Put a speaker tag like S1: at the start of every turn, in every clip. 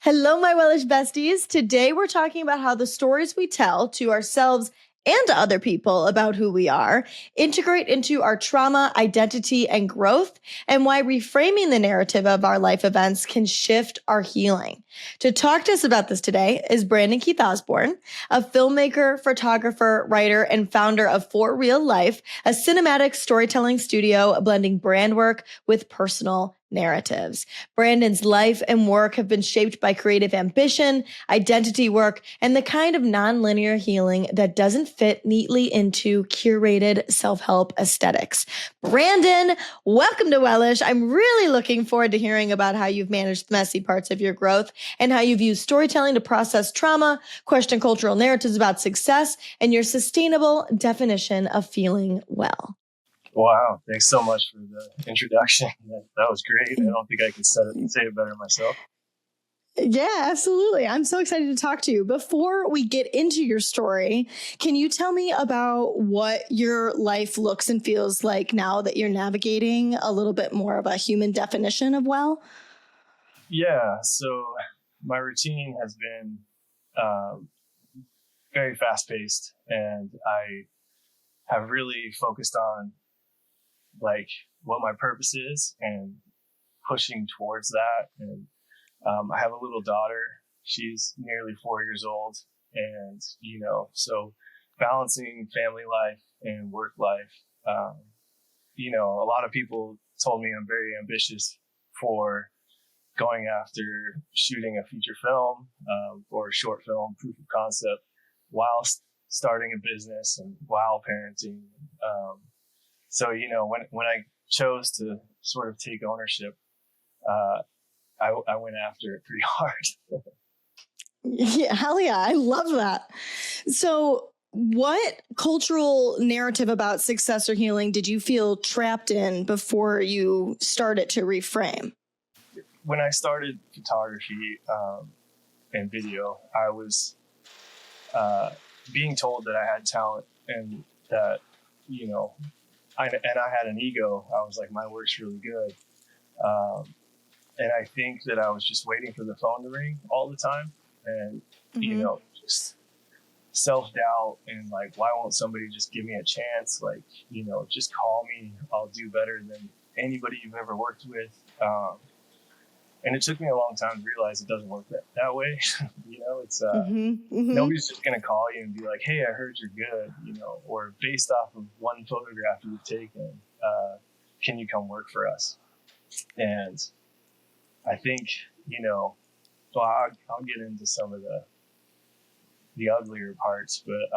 S1: Hello, my Wellish besties. Today we're talking about how the stories we tell to ourselves and to other people about who we are integrate into our trauma, identity, and growth, and why reframing the narrative of our life events can shift our healing. To talk to us about this today is Brandon Keith Osborn, a filmmaker, photographer, writer, and founder of For Real Life, a cinematic storytelling studio blending brand work with personal narratives. Brandon's life and work have been shaped by creative ambition, identity work, and the kind of nonlinear healing that doesn't fit neatly into curated self-help aesthetics. Brandon, welcome to Wellish. I'm really looking forward to hearing about how you've managed the messy parts of your growth and how you've used storytelling to process trauma, question cultural narratives about success, and your sustainable definition of feeling well.
S2: Wow, thanks so much for the introduction. That was great. I don't think I can say it better myself.
S1: Yeah, absolutely. I'm so excited to talk to you. Before we get into your story, can you tell me about what your life looks and feels like now that you're navigating a little bit more of a human definition of well?
S2: Yeah, so my routine has been very fast-paced, and I have really focused on like what my purpose is and pushing towards that. And I have a little daughter. She's nearly 4 years old. And, so balancing family life and work life, a lot of people told me I'm very ambitious for going after shooting a feature film or a short film proof of concept while starting a business and while parenting. So, when I chose to sort of take ownership, I went after it pretty hard.
S1: Yeah, hell yeah. I love that. So what cultural narrative about success or healing did you feel trapped in before you started to reframe?
S2: When I started photography and video, I was being told that I had talent and that, I had an ego. I was like, my work's really good. And I think that I was just waiting for the phone to ring all the time. And, just self-doubt and like, why won't somebody just give me a chance? Like, just call me. I'll do better than anybody you've ever worked with. And it took me a long time to realize it doesn't work that way. It's nobody's just going to call you and be like, hey, I heard you're good, or based off of one photograph you've taken, can you come work for us? And I think, I'll get into some of the uglier parts, but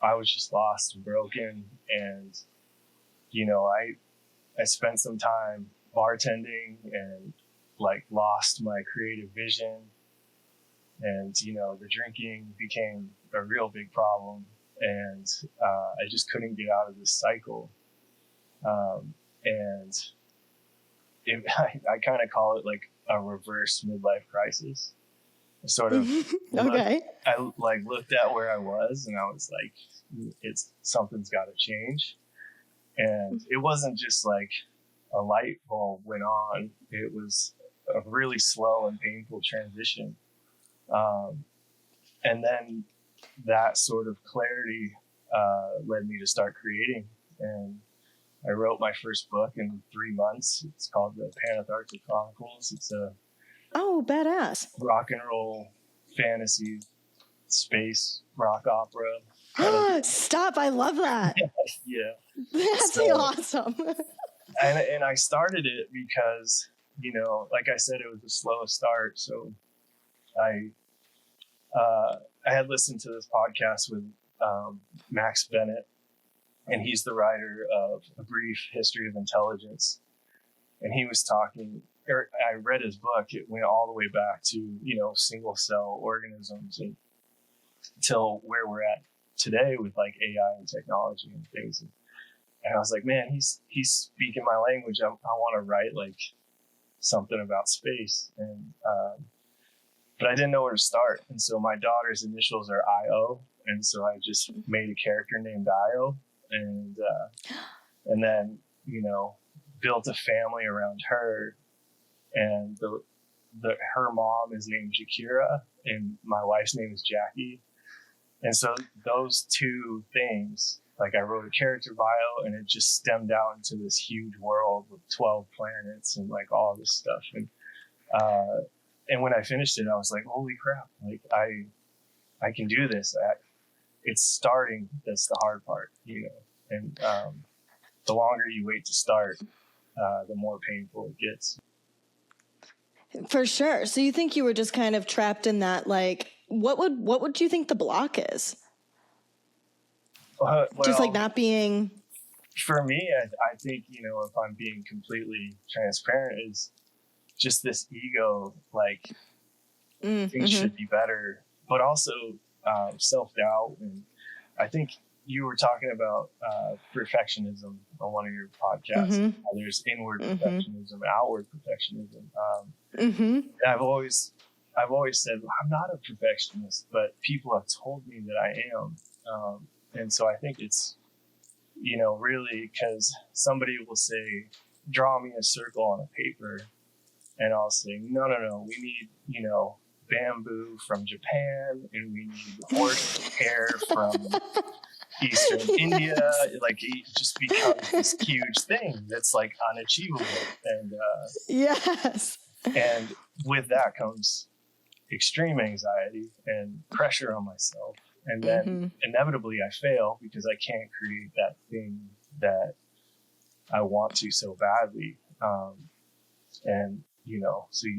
S2: I was just lost and broken. And, I spent some time bartending and like lost my creative vision. And, the drinking became a real big problem. And I just couldn't get out of this cycle. And I kind of call it like a reverse midlife crisis. Sort of.
S1: Okay.
S2: I looked at where I was and I was like, something's got to change. And it wasn't just like a light bulb went on. It was a really slow and painful transition. And then that sort of clarity led me to start creating. And I wrote my first book in 3 months. It's called the Panatharctic Chronicles. It's a
S1: badass
S2: rock and roll fantasy space rock opera.
S1: Stop! I love that.
S2: Yeah,
S1: that's awesome.
S2: and I started it because like I said, it was a slow start. So I had listened to this podcast with Max Bennett. And he's the writer of A Brief History of Intelligence. And he was talking, I read his book. It went all the way back to, single cell organisms until where we're at today with like AI and technology and things. And I was like, man, he's speaking my language. I want to write like something about space. And, but I didn't know where to start. And so my daughter's initials are IO. And so I just made a character named IO. And then, built a family around her. And her mom is named Jakira and my wife's name is Jackie. And so those two things, like I wrote a character bio and it just stemmed out into this huge world with 12 planets and like all this stuff. And when I finished it, I was like, holy crap, like I can do this. It's starting. That's the hard part, you know, and the longer you wait to start, the more painful it gets.
S1: For sure. So you think you were just kind of trapped in that, like, what would you think the block is?
S2: Well,
S1: just like not being.
S2: For me, I think, you know, if I'm being completely transparent, is just this ego, like things should be better, but also self-doubt. And I think you were talking about perfectionism on one of your podcasts. How there's inward perfectionism and outward perfectionism. And I've always said I'm not a perfectionist, but people have told me that I am. And so I think it's, you know, really, because somebody will say, draw me a circle on a paper, and I'll say, no, we need, you know, bamboo from Japan, and we need horse hair from Eastern India. Like, it just becomes this huge thing that's like unachievable. And
S1: yes.
S2: And with that comes extreme anxiety and pressure on myself. And then inevitably I fail because I can't create that thing that I want to so badly. And, you know, so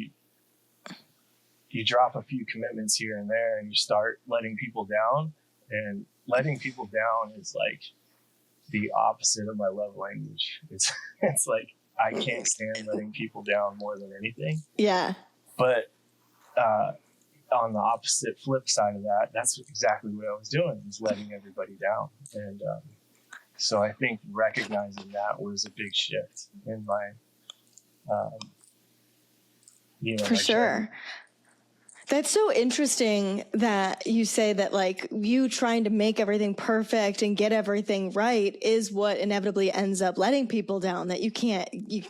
S2: you drop a few commitments here and there and you start letting people down. And letting people down is like the opposite of my love language. It's like I can't stand letting people down more than anything.
S1: Yeah.
S2: But on the opposite flip side of that, that's exactly what I was doing, was letting everybody down. And so I think recognizing that was a big shift in my, you know,
S1: for sure. Journey. That's so interesting that you say that, like, you trying to make everything perfect and get everything right is what inevitably ends up letting people down, that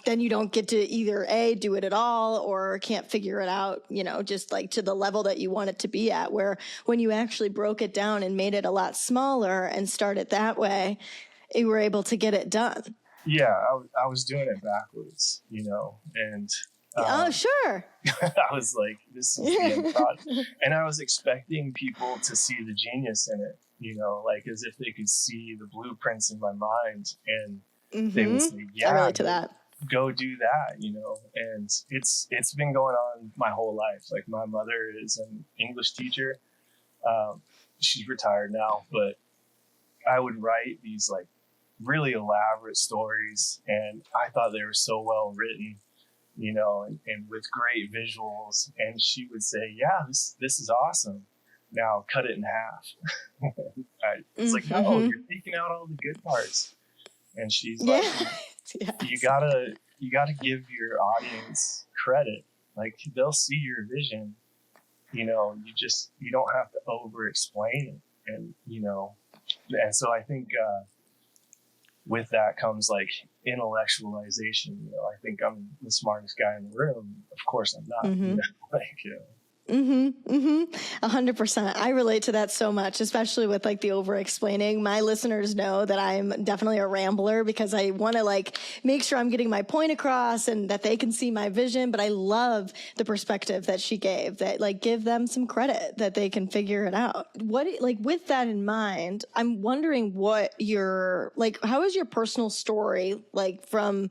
S1: then you don't get to either A, do it at all, or can't figure it out, you know, just like to the level that you want it to be at, where when you actually broke it down and made it a lot smaller and started that way, you were able to get it done.
S2: Yeah, I was doing it backwards, you know, and
S1: oh, sure.
S2: I was like, this is the end product. And I was expecting people to see the genius in it, you know, like as if they could see the blueprints in my mind, and they would say, yeah,
S1: I relate to that.
S2: Go do that, you know. And it's been going on my whole life. Like, my mother is an English teacher. She's retired now, but I would write these like really elaborate stories, and I thought they were so well written, you know, and with great visuals. And she would say, yeah, this is awesome. Now cut it in half. It's like, no, you're taking out all the good parts. And she's like,
S1: yes.
S2: you gotta give your audience credit. Like, they'll see your vision, you know, you don't have to over explain it. And, you know, and so I think, with that comes like intellectualization. You know, I think I'm the smartest guy in the room. Of course I'm not. You know, like, you know.
S1: 100%. I relate to that so much, especially with like the over explaining. My listeners know that I'm definitely a rambler because I want to like make sure I'm getting my point across and that they can see my vision. But I love the perspective that she gave, that like give them some credit that they can figure it out. Like with that in mind, I'm wondering how is your personal story, like from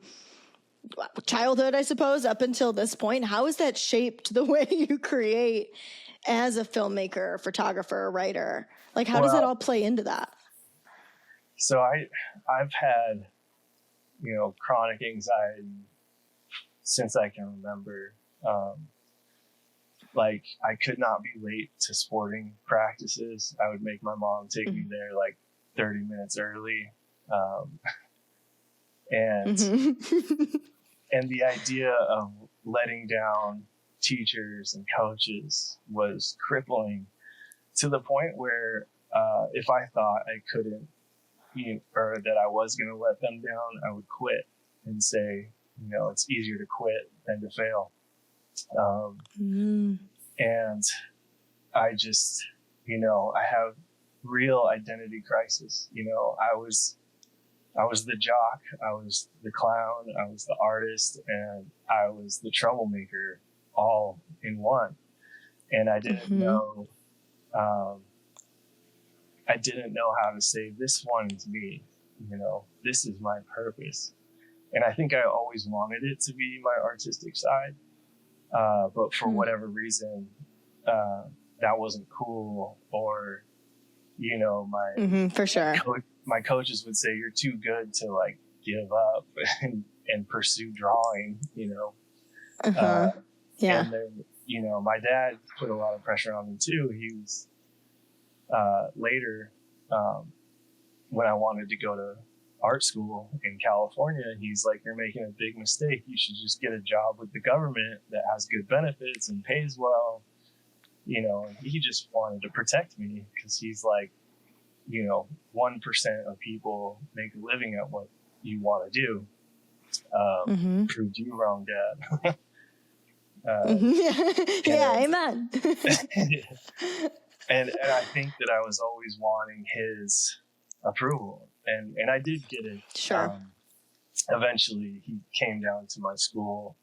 S1: childhood, I suppose, up until this point? How has that shaped the way you create as a filmmaker, photographer, writer? Like, how does that all play into that?
S2: So I've had, you know, chronic anxiety since I can remember. Like, I could not be late to sporting practices. I would make my mom take me there like 30 minutes early. And the idea of letting down teachers and coaches was crippling, to the point where if I thought I couldn't, or that I was going to let them down, I would quit and say, you know, it's easier to quit than to fail. And I just, I have real identity crisis. I was the jock, I was the clown, I was the artist, and I was the troublemaker all in one. And I didn't know, I didn't know how to say, this one is me, this is my purpose. And I think I always wanted it to be my artistic side. But for whatever reason, that wasn't cool, or,
S1: for sure.
S2: My coaches would say, you're too good to like give up and pursue drawing,
S1: Yeah.
S2: And then, my dad put a lot of pressure on me too. He was, later, when I wanted to go to art school in California, he's like, you're making a big mistake. You should just get a job with the government that has good benefits and pays well. He just wanted to protect me, because he's like, 1% of people make a living at what you want to do. Proved you wrong, Dad.
S1: Amen.
S2: and I think that I was always wanting his approval, and I did get it.
S1: Sure.
S2: Eventually, he came down to my school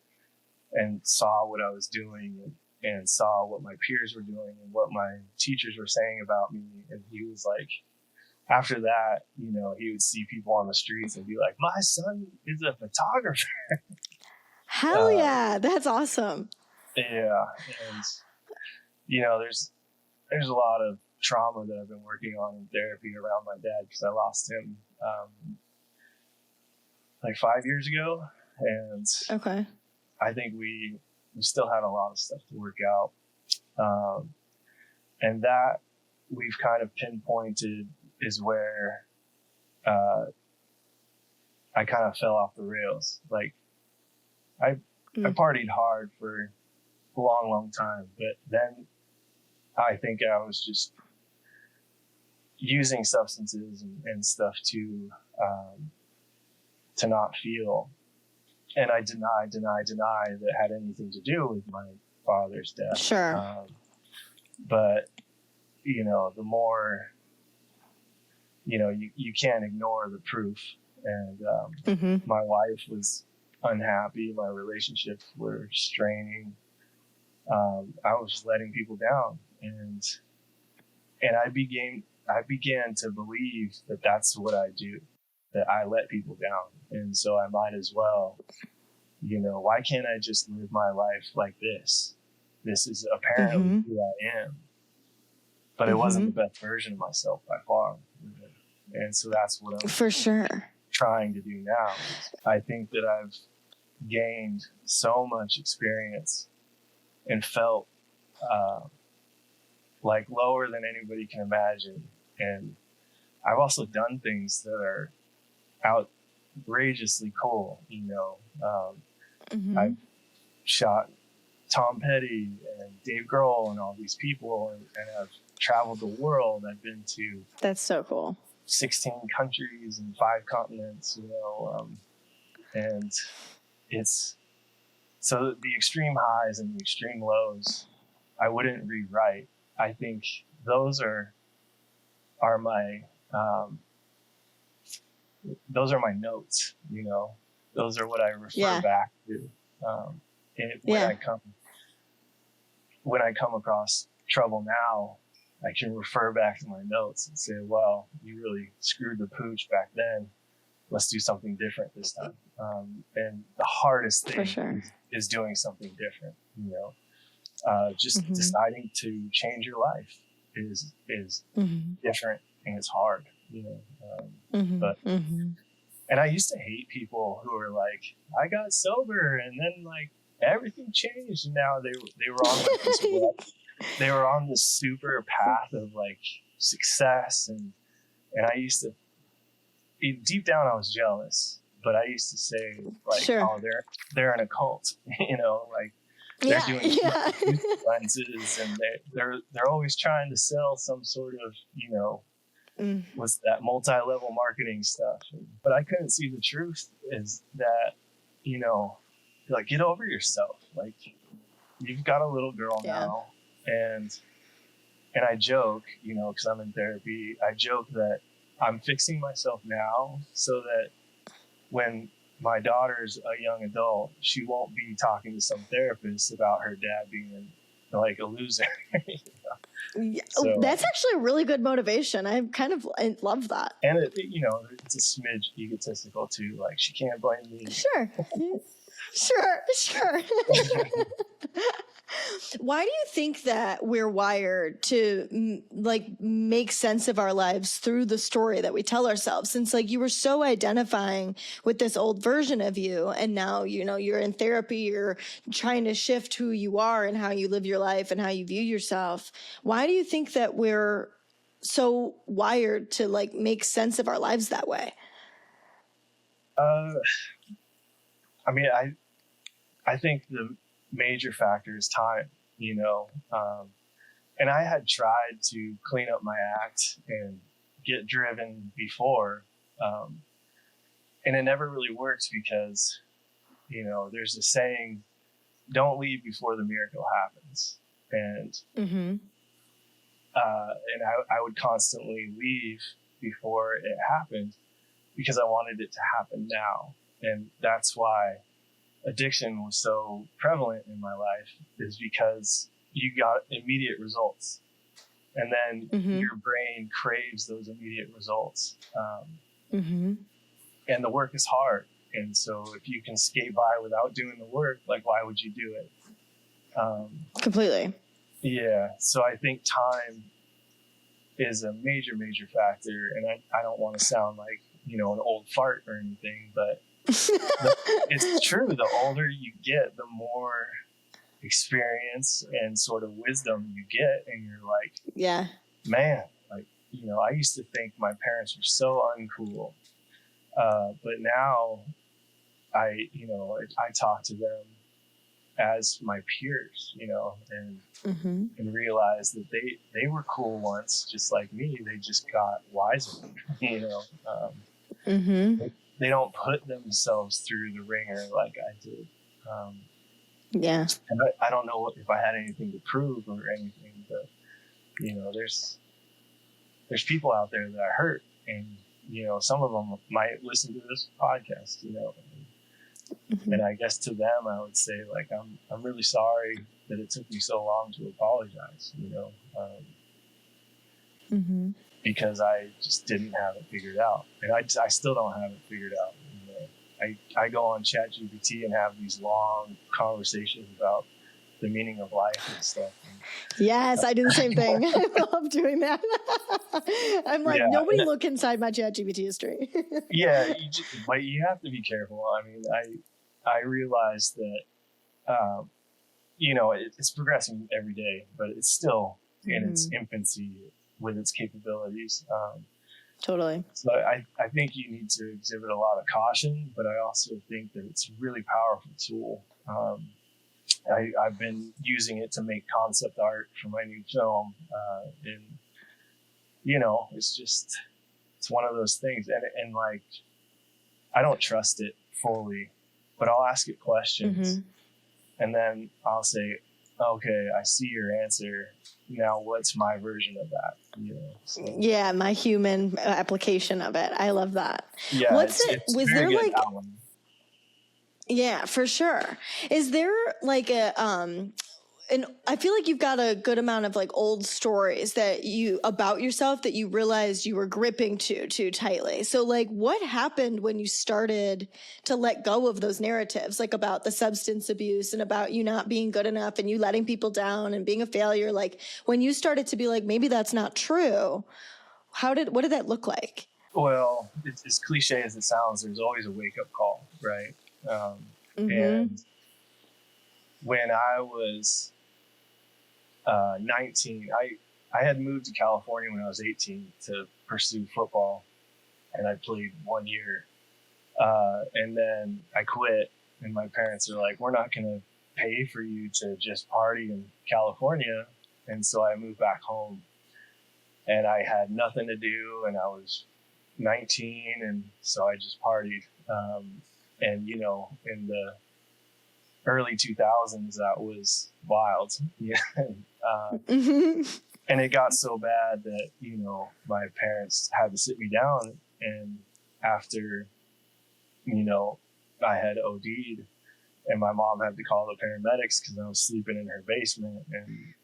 S2: and saw what I was doing, and saw what my peers were doing and what my teachers were saying about me. And he was like, after that, he would see people on the streets and be like, my son is a photographer.
S1: Hell yeah. That's awesome.
S2: Yeah. And, there's a lot of trauma that I've been working on in therapy around my dad, because I lost him like 5 years ago. And
S1: okay.
S2: I think we still had a lot of stuff to work out. And that we've kind of pinpointed is where I kind of fell off the rails. Like I partied hard for a long, long time, but then I think I was just using substances and stuff to not feel. And I deny that had anything to do with my father's death.
S1: Sure.
S2: But, the more, you can't ignore the proof. And my wife was unhappy. My relationships were straining. I was letting people down. And I began to believe that that's what I do, that I let people down. And so I might as well, why can't I just live my life like this? This is apparently who I am. But it wasn't the best version of myself by far. And so that's what I'm
S1: for sure
S2: trying to do now. I think that I've gained so much experience and felt like lower than anybody can imagine. And I've also done things that are outrageously cool. I've shot Tom Petty and Dave Grohl and all these people, and I've traveled the world. I've been to
S1: that's so cool
S2: 16 countries and 5 continents, and it's so the extreme highs and the extreme lows I wouldn't rewrite. I think those are my notes, those are what I refer back to. When I come across trouble now, I can refer back to my notes and say, well, you really screwed the pooch back then. Let's do something different this time. And the hardest thing is doing something different, just deciding to change your life is different, and it's hard, but and I used to hate people who were like, I got sober and then like everything changed, and now they were on like this they were on this super path of like success, and I used to, deep down I was jealous, but I used to say like, oh, they're in a cult, like they're doing lenses, and they're always trying to sell some sort of, what's that multi-level marketing stuff. But I couldn't see the truth is that, like, get over yourself. Like, you've got a little girl
S1: Yeah.
S2: now, and I joke, you know, because I'm in therapy, I joke that I'm fixing myself now so that when my daughter's a young adult, she won't be talking to some therapist about her dad being like a loser.
S1: Yeah,
S2: So,
S1: that's actually a really good motivation. I love that.
S2: and you know, it's a smidge egotistical too. Like, she can't blame me.
S1: Sure. Sure. Why do you think that we're wired to make sense of our lives through the story that we tell ourselves? Since like you were so identifying with this old version of you, and now, you know, you're in therapy, you're trying to shift who you are and how you live your life and how you view yourself. Why do you think that we're so wired to like make sense of our lives that way?
S2: I mean, I think the major factor is time, you know. And I had tried to clean up my act and get driven before. And it never really works because, you know, there's a saying, don't leave before the miracle happens. And, and I would constantly leave before it happened because I wanted it to happen now. And that's why addiction was so prevalent in my life, is because you got immediate results, and then your brain craves those immediate results. And the work is hard, and so if you can skate by without doing the work, like, why would you do it?
S1: Completely.
S2: Yeah, so I think time is a major factor, and I don't want to sound like, you know, an old fart or anything, but it's true. The older you get, the more experience and sort of wisdom you get, and you're like,
S1: yeah,
S2: man, like, you know, I used to think my parents were so uncool, but now I talk to them as my peers, you know, and realize that they were cool once, just like me. They just got wiser, you know. They don't put themselves through the ringer like I did.
S1: Yeah.
S2: And I don't know if I had anything to prove or anything, but, you know, there's people out there that hurt, and, you know, some of them might listen to this podcast, you know, and I guess to them I would say, like, I'm really sorry that it took me so long to apologize, you know, because I just didn't have it figured out, and I still don't have it figured out. You know, I go on ChatGPT and have these long conversations about the meaning of life and stuff.
S1: Yes, I do the same thing. I love doing that. I'm like, nobody look inside my ChatGPT history.
S2: Yeah, but you have to be careful. I mean, I realize that, you know, it's progressing every day, but it's still in its infancy with its capabilities.
S1: Totally.
S2: So I think you need to exhibit a lot of caution, but I also think that it's a really powerful tool. I've been using it to make concept art for my new film. And, you know, it's one of those things. And like, I don't trust it fully, but I'll ask it questions. And then I'll say, okay, I see your answer. Now what's my version of that? You know, so.
S1: Yeah, my human application of it. I love that.
S2: Yeah,
S1: was there like
S2: album.
S1: Yeah, for sure. Is there like and I feel like you've got a good amount of like old stories that about yourself that you realized you were gripping too tightly. So like, what happened when you started to let go of those narratives, like about the substance abuse and about you not being good enough and you letting people down and being a failure? Like, when you started to be like, maybe that's not true. What did that look like?
S2: Well, it's as cliche as it sounds, there's always a wake up call, right? And when I was 19, I had moved to California when I was 18 to pursue football, and I played 1 year. And then I quit, and my parents are like, we're not going to pay for you to just party in California. And so I moved back home, and I had nothing to do, and I was 19, and so I just partied. And, you know, in the early 2000s, that was wild. Yeah. And it got so bad that, you know, my parents had to sit me down, and after, you know, I had OD'd, and my mom had to call the paramedics because I was sleeping in her basement. And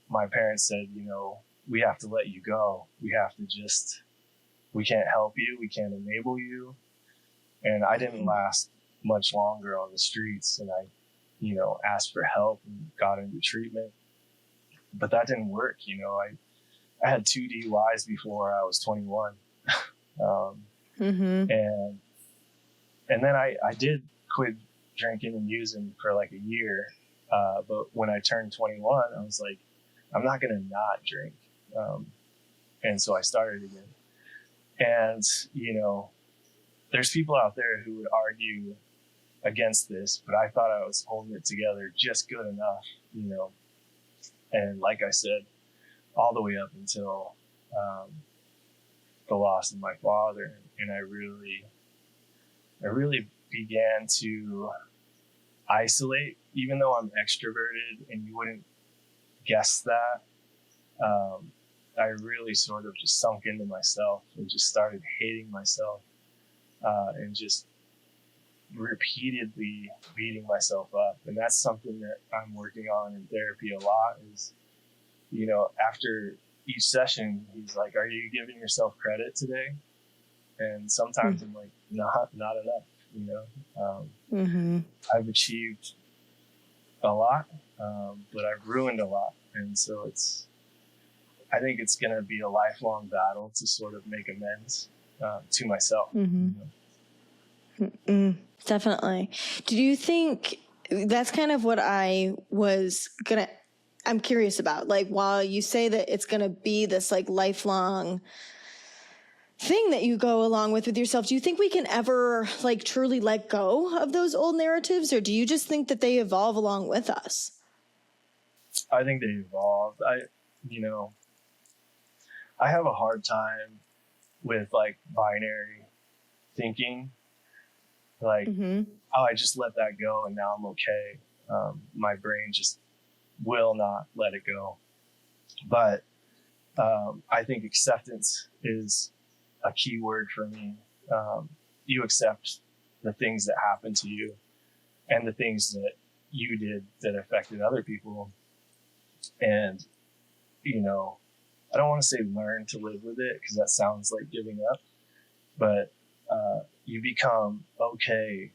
S2: my parents said, you know, we have to let you go. We can't help you. We can't enable you. And I didn't last much longer on the streets. And I, you know, asked for help and got into treatment. But that didn't work. You know, I had 2 DUIs before I was 21. And then I did quit drinking and using for like a year. But when I turned 21, I was like, I'm not going to not drink. And so I started again. And, you know, there's people out there who would argue against this, but I thought I was holding it together just good enough, you know. And like I said, all the way up until the loss of my father. And I really began to isolate, even though I'm extroverted and you wouldn't guess that. I really sort of just sunk into myself and just started hating myself, and just repeatedly beating myself up. And that's something that I'm working on in therapy a lot is, you know, after each session, he's like, are you giving yourself credit today? And sometimes I'm like, not enough, you know. I've achieved a lot, but I've ruined a lot. And so I think it's going to be a lifelong battle to sort of make amends to myself. You
S1: know? Definitely. Do you think that's kind of what I'm curious about? Like, while you say that it's going to be this like lifelong thing that you go along with yourself, do you think we can ever like truly let go of those old narratives, or do you just think that they evolve along with us?
S2: I think they evolved. I have a hard time with like binary thinking, like, oh, I just let that go and now I'm okay. My brain just will not let it go. But I think acceptance is a key word for me. You accept the things that happened to you and the things that you did that affected other people. And, you know, I don't want to say learn to live with it because that sounds like giving up, but you become okay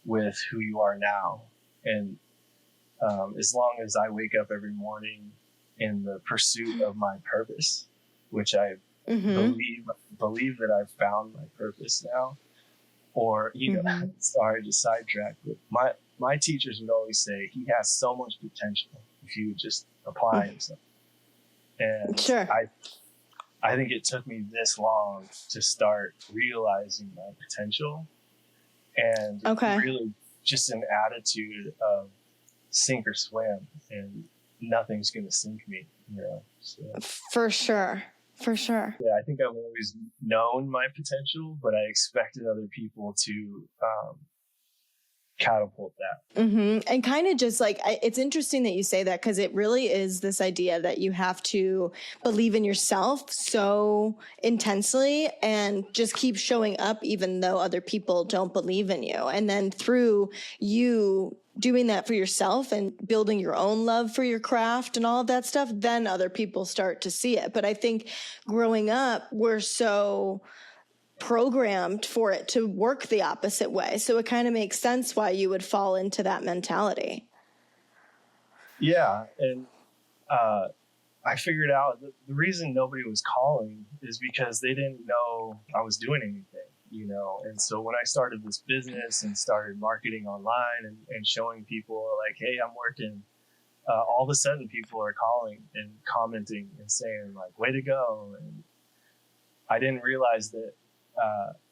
S2: with who you are now. And as long as I wake up every morning in the pursuit of my purpose, which I believe that I've found my purpose now, or, you know, sorry to sidetrack, but my teachers would always say he has so much potential if you just apply himself. And
S1: sure.
S2: I think it took me this long to start realizing my potential, and really just an attitude of sink or swim, and nothing's going to sink me, you know. So,
S1: for sure.
S2: Yeah, I think I've always known my potential, but I expected other people to catapult that.
S1: And kind of just like, it's interesting that you say that, because it really is this idea that you have to believe in yourself so intensely and just keep showing up even though other people don't believe in you. And then through you doing that for yourself and building your own love for your craft and all of that stuff, then other people start to see it. But I think growing up, we're so programmed for it to work the opposite way. So it kind of makes sense why you would fall into that mentality.
S2: Yeah. And I figured out that the reason nobody was calling is because they didn't know I was doing anything, you know. And so when I started this business and started marketing online and showing people like, hey, I'm working, all of a sudden people are calling and commenting and saying like, way to go. And I didn't realize that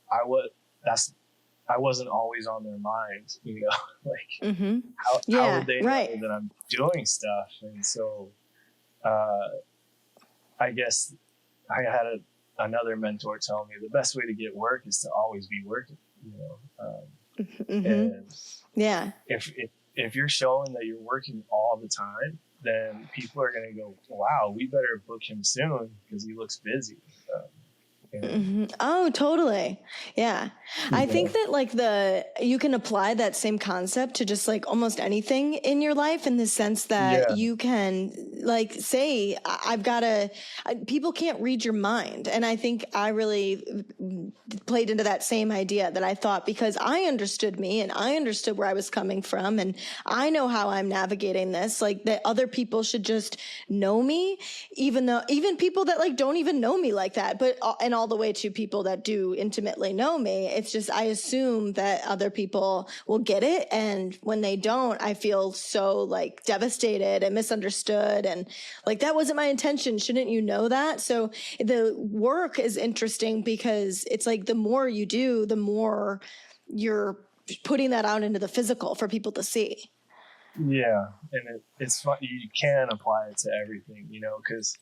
S2: I wasn't always on their mind, you know, like how would they know that I'm doing stuff? And so I guess I had another mentor tell me the best way to get work is to always be working, you know. And
S1: Yeah.
S2: if you're showing that you're working all the time, then people are going to go, wow, we better book him soon because he looks busy.
S1: Oh, totally. Yeah. I think that like you can apply that same concept to just like almost anything in your life, in the sense that you can like say, people can't read your mind. And I think I really played into that same idea, that I thought, because I understood me and I understood where I was coming from and I know how I'm navigating this, like that other people should just know me, even people that like don't even know me like that, and all the way to people that do intimately know me. It's just, I assume that other people will get it. And when they don't, I feel so like devastated and misunderstood. And like, that wasn't my intention. Shouldn't you know that? So the work is interesting because it's like the more you do, the more you're putting that out into the physical for people to see.
S2: Yeah. And it's fun. You can apply it to everything, because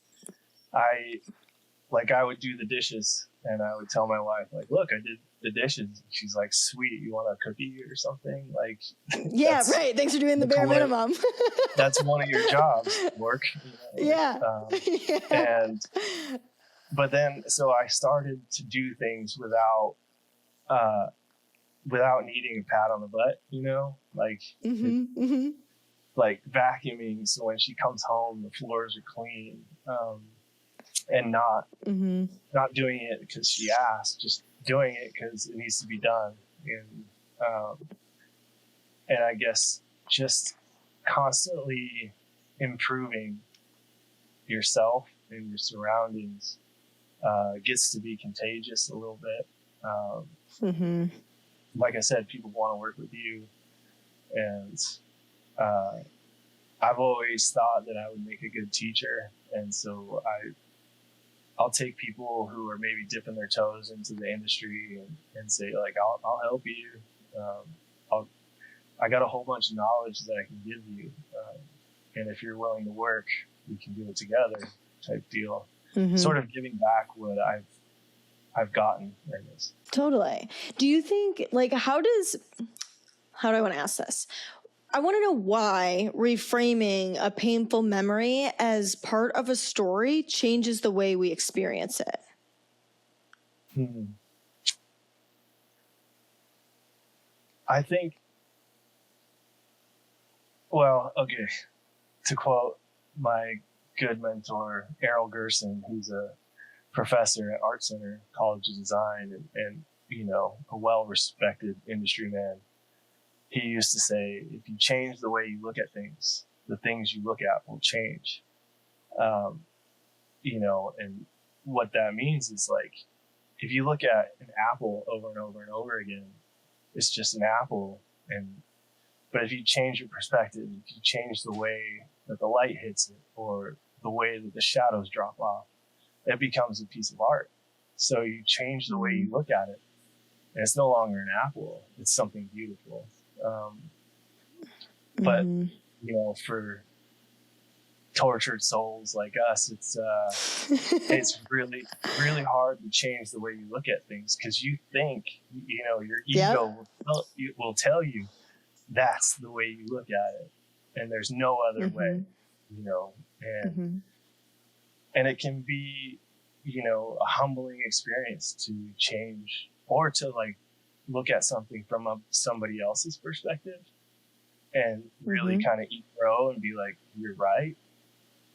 S2: I would do the dishes and I would tell my wife, like, look, I did the dishes. She's like, sweet, you want a cookie or something? Like,
S1: yeah, right. Thanks for doing the bare minimum.
S2: That's one of your jobs, work.
S1: Yeah.
S2: But then, so I started to do things without needing a pat on the butt, like vacuuming. So when she comes home, the floors are clean. And not doing it because she asked, just doing it because it needs to be done. And I guess just constantly improving yourself and your surroundings gets to be contagious a little bit. Like I said, people want to work with you, and I've always thought that I would make a good teacher, and so I'll take people who are maybe dipping their toes into the industry and say, like, I'll help you. I got a whole bunch of knowledge that I can give you. And if you're willing to work, we can do it together, type deal. Sort of giving back what I've gotten, I guess.
S1: Totally. Do you think, like, how do I want to ask this? I want to know why reframing a painful memory as part of a story changes the way we experience it.
S2: I think, well, okay, to quote my good mentor, Errol Gerson, who's a professor at Art Center College of Design and a well-respected industry man. He used to say, if you change the way you look at things, the things you look at will change. And what that means is, like, if you look at an apple over and over and over again, it's just an apple. But if you change your perspective, if you change the way that the light hits it or the way that the shadows drop off, it becomes a piece of art. So you change the way you look at it, and it's no longer an apple. It's something beautiful. But for tortured souls like us, it's really, really hard to change the way you look at things, because you think, your ego will tell you that's the way you look at it, and there's no other way, and it can be, a humbling experience to change, or to like look at something from somebody else's perspective and really kind of eat crow and be like, you're right.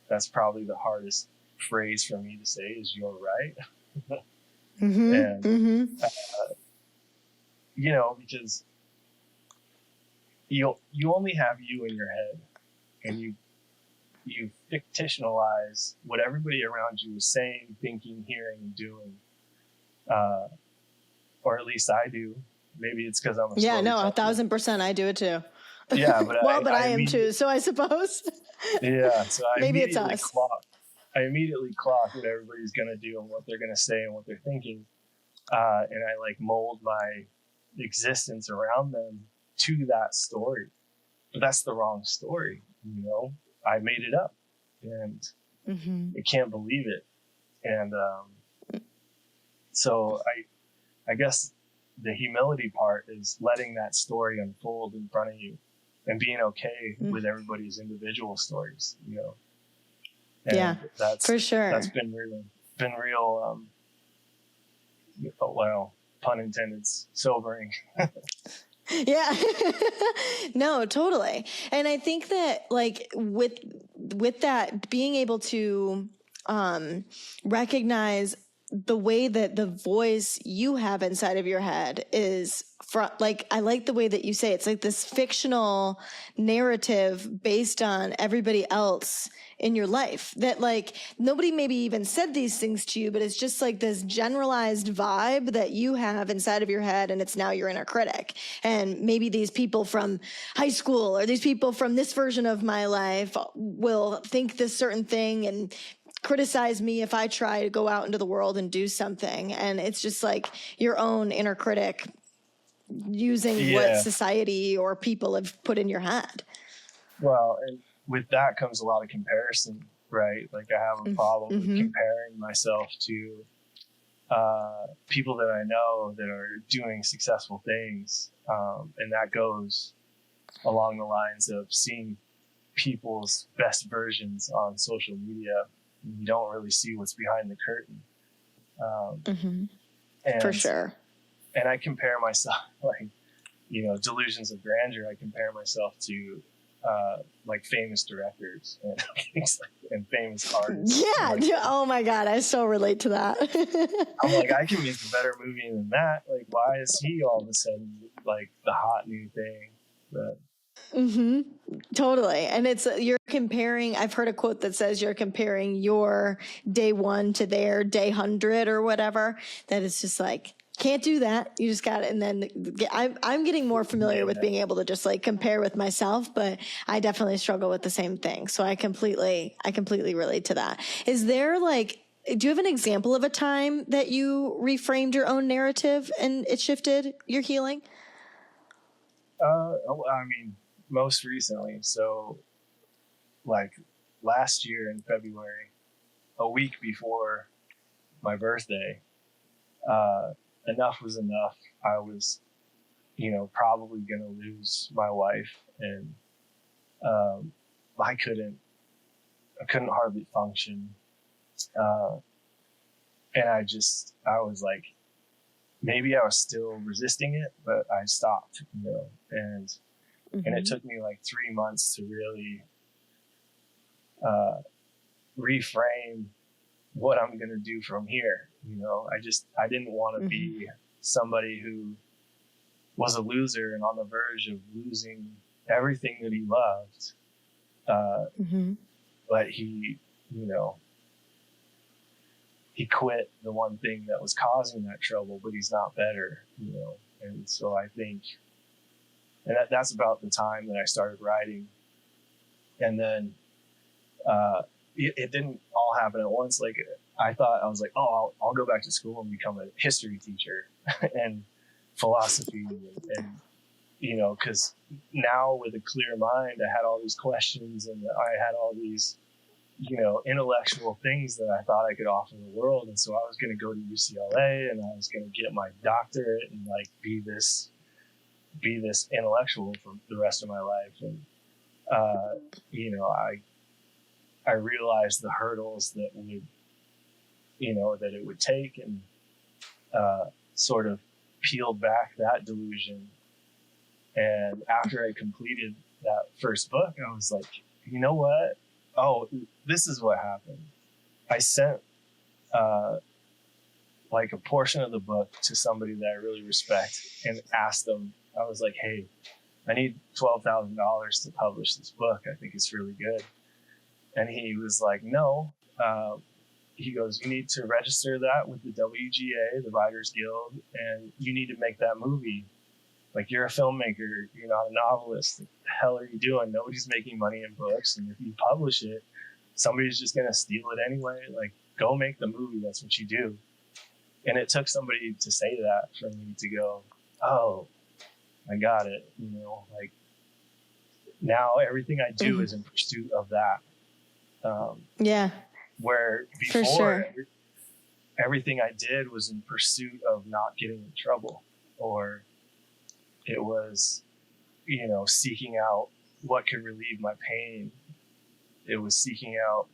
S2: That's probably the hardest phrase for me to say, is you're right. Because you only have you in your head, and you fictionalize what everybody around you is saying, thinking, hearing, and doing. Or at least I do. Maybe it's because I'm a
S1: 1,000% I do it too.
S2: Yeah, but
S1: I am too, so I suppose.
S2: Yeah, so
S1: maybe it's us.
S2: I immediately clock what everybody's going to do and what they're going to say and what they're thinking. And I like mold my existence around them to that story. But that's the wrong story, I made it up, and I can't believe it. And so I guess the humility part is letting that story unfold in front of you and being okay with everybody's individual stories, you know. And
S1: yeah, for sure.
S2: That's been real, well, pun intended, sobering.
S1: Yeah. No, totally. And I think that like with that, being able to recognize the way that the voice you have inside of your head is like, I like the way that you say it's like this fictional narrative based on everybody else in your life, that like nobody maybe even said these things to you, but it's just like this generalized vibe that you have inside of your head, and it's now your inner critic. And maybe these people from high school or these people from this version of my life will think this certain thing and criticize me if I try to go out into the world and do something. And it's just like your own inner critic using what society or people have put in your head.
S2: Well, and with that comes a lot of comparison, right? Like I have a problem with comparing myself to people that I know that are doing successful things. And that goes along the lines of seeing people's best versions on social media. You don't really see what's behind the curtain. And,
S1: for sure.
S2: And I compare myself, like, you know, delusions of grandeur. I compare myself to like famous directors and and famous artists.
S1: Yeah.
S2: Like,
S1: oh my God. I so relate to that.
S2: I'm like, I can make a better movie than that. Like, why is he all of a sudden like the hot new thing? But
S1: totally. And it's, you're comparing, I've heard a quote that says you're comparing your day 1 to their day 100 or whatever. That is just like, can't do that. You just got it. And then I'm getting more familiar with being able to just like compare with myself, but I definitely struggle with the same thing. So I completely relate to that. Is there like, do you have an example of a time that you reframed your own narrative and it shifted your healing?
S2: I mean, most recently. So like last year in February, a week before my birthday, enough was enough. I was, you know, probably going to lose my wife, and I couldn't hardly function. And I was like, maybe I was still resisting it, but I stopped, you know, and it took me like 3 months to really reframe what I'm going to do from here. You know, I didn't want to be somebody who was a loser and on the verge of losing everything that he loved. But he, you know, he quit the one thing that was causing that trouble, but he's not better, you know? And so I think, and that's about the time that I started writing. And then, it didn't all happen at once. Like I was like, oh, I'll go back to school and become a history teacher and philosophy and you know, because now with a clear mind, I had all these questions and I had all these, you know, intellectual things that I thought I could offer the world. And so I was going to go to UCLA and I was going to get my doctorate and like be this intellectual for the rest of my life. And, you know, I realized the hurdles that it would take, and sort of peeled back that delusion. And after I completed that first book, I was like, you know what? Oh, this is what happened. I sent like a portion of the book to somebody that I really respect and asked them, I was like, hey, I need $12,000 to publish this book. I think it's really good. And he was like, no. He goes, you need to register that with the WGA, the Writers Guild, and you need to make that movie. Like, you're a filmmaker, you're not a novelist. What the hell are you doing? Nobody's making money in books. And if you publish it, somebody's just going to steal it anyway. Like, go make the movie. That's what you do. And it took somebody to say that for me to go, oh, I got it. You know, like, now everything I do is in pursuit of that.
S1: Yeah.
S2: Where before, everything I did was in pursuit of not getting in trouble. or it was, seeking out what could relieve my pain. It was seeking out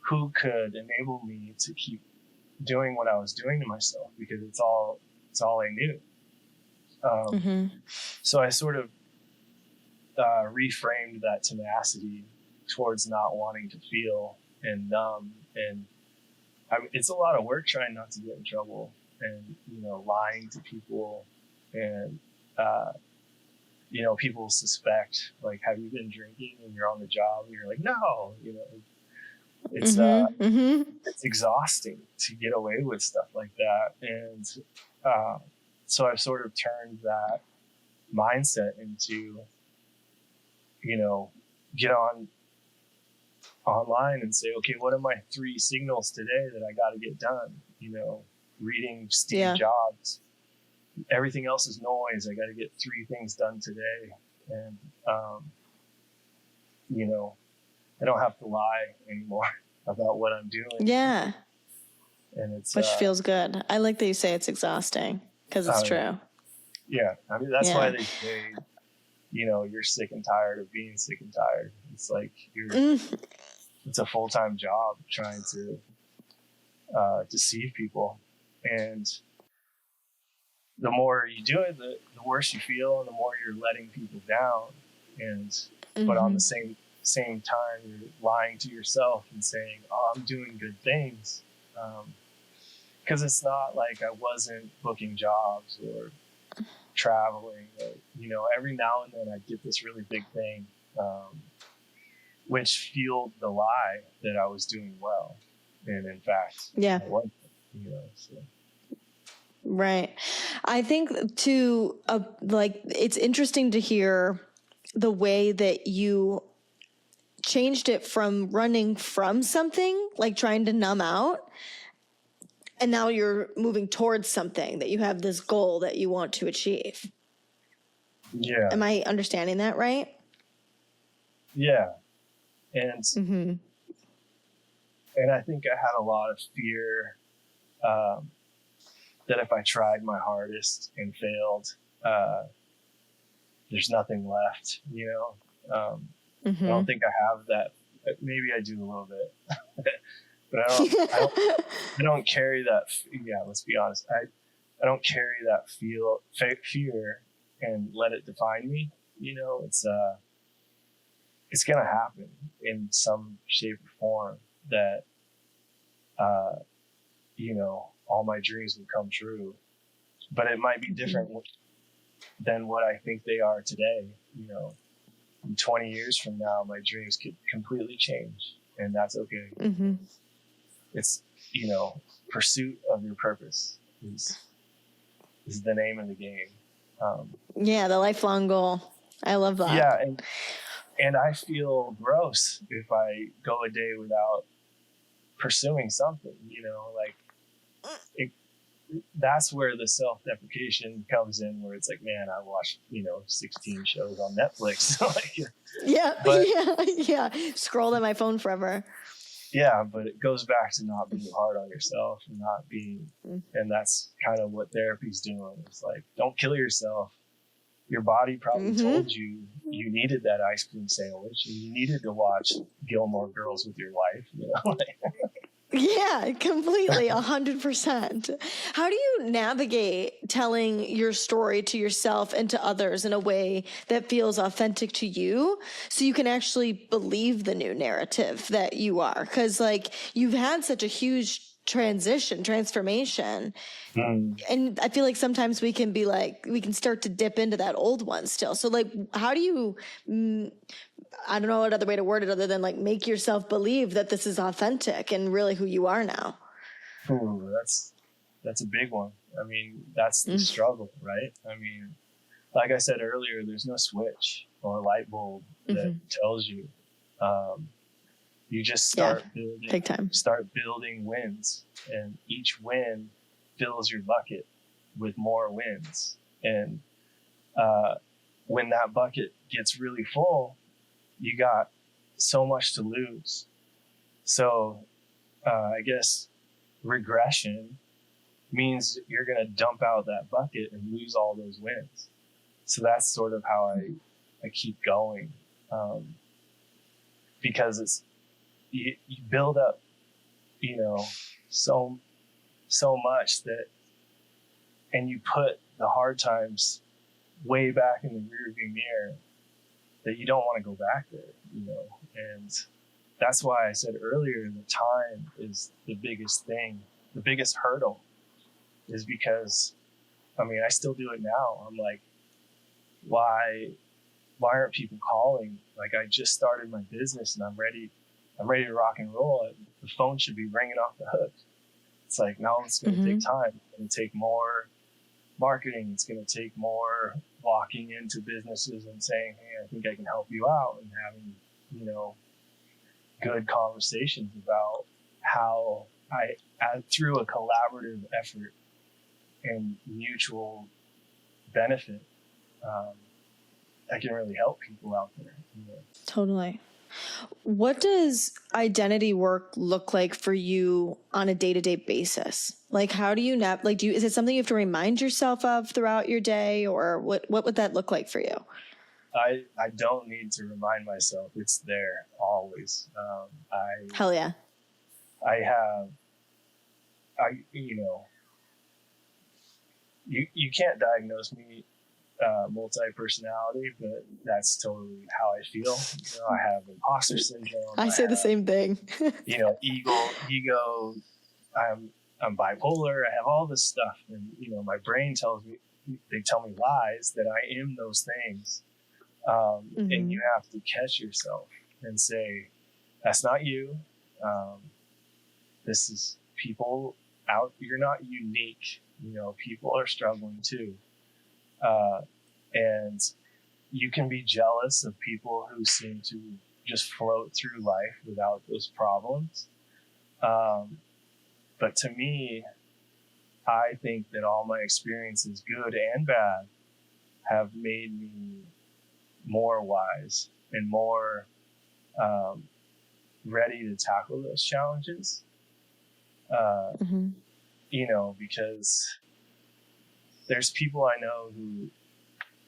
S2: who could enable me to keep doing what I was doing to myself, because it's all I knew. So I sort of reframed that tenacity towards not wanting to feel and numb. And it's a lot of work trying not to get in trouble, and lying to people, and people suspect, like, have you been drinking, and you're on the job and you're like, no, it's it's exhausting to get away with stuff like that. And so I've sort of turned that mindset into, get online and say, okay, what are my 3 signals today that I got to get done? Reading Steve Jobs. Everything else is noise. I got to get 3 things done today. And, I don't have to lie anymore about what I'm doing.
S1: Yeah.
S2: And it's
S1: which feels good. I like that you say it's exhausting, because it's true.
S2: Yeah. I mean, that's why they say, you're sick and tired of being sick and tired. It's like it's a full-time job trying to deceive people. And the more you do it, the worse you feel, and the more you're letting people down. And but on the same time, you're lying to yourself and saying, "Oh, I'm doing good things," because it's not like I wasn't booking jobs or traveling. Or, every now and then I get this really big thing, which fueled the lie that I was doing well, and in fact, I wasn't. So.
S1: Right. I think too, it's interesting to hear the way that you changed it from running from something, like trying to numb out, and now you're moving towards something, that you have this goal that you want to achieve.
S2: Yeah.
S1: Am I understanding that right?
S2: Yeah. And and I think I had a lot of fear that if I tried my hardest and failed, there's nothing left, I don't think I have that. Maybe I do a little bit, but I don't carry that. Yeah, let's be honest. I don't carry that fear and let it define me. It's going to happen in some shape or form that, all my dreams will come true, but it might be different than what I think they are today. In 20 years from now, my dreams could completely change, and that's okay. It's, pursuit of your purpose is the name of the game.
S1: The lifelong goal. I love that.
S2: Yeah. And I feel gross if I go a day without pursuing something, that's where the self-deprecation comes in, where it's like, man, I watched, 16 shows on Netflix. Scrolled on my phone forever. Yeah, but it goes back to not being hard on yourself and not being, and that's kind of what therapy's doing. It's like, don't kill yourself. Your body probably told you needed that ice cream sandwich, and you needed to watch Gilmore Girls with your wife.
S1: Yeah, completely, 100%. How do you navigate telling your story to yourself and to others in a way that feels authentic to you, so you can actually believe the new narrative that you are? Because, you've had such a huge transformation. And I feel like sometimes we can start to dip into that old one still. So, how do you... I don't know what other way to word it other than make yourself believe that this is authentic and really who you are now.
S2: Ooh, that's a big one. I mean, that's the struggle, right? I mean, like I said earlier, there's no switch or light bulb that tells you. You just start building,
S1: big time.
S2: Start building wins, and each win fills your bucket with more wins. And when that bucket gets really full, you got so much to lose. So I guess regression means you're going to dump out that bucket and lose all those wins. So that's sort of how I keep going, because it's you build up, so much that, and you put the hard times way back in the rearview mirror that you don't want to go back there, and that's why I said earlier, the time is the biggest thing, the biggest hurdle, is because, I still do it now. I'm like, why aren't people calling? Like, I just started my business and I'm ready to rock and roll. The phone should be ringing off the hook. It's like, no, it's going to take time. It's going to take more marketing. It's going to take more walking into businesses and saying, hey, I think I can help you out, and having, good conversations about how through a collaborative effort and mutual benefit, I can really help people out there.
S1: Totally. What does identity work look like for you on a day-to-day basis? Like, how do you is it something you have to remind yourself of throughout your day, or what would that look like for you?
S2: I don't need to remind myself. It's there always.
S1: Hell yeah.
S2: You can't diagnose me multi-personality, but that's totally how I feel. I have imposter syndrome.
S1: I say the same thing.
S2: ego. I'm bipolar. I have all this stuff, and my brain they tell me lies that I am those things. And you have to catch yourself and say, that's not you. This is people out. You're not unique. People are struggling too. And you can be jealous of people who seem to just float through life without those problems. But to me, I think that all my experiences, good and bad, have made me more wise and more ready to tackle those challenges. Because there's people I know who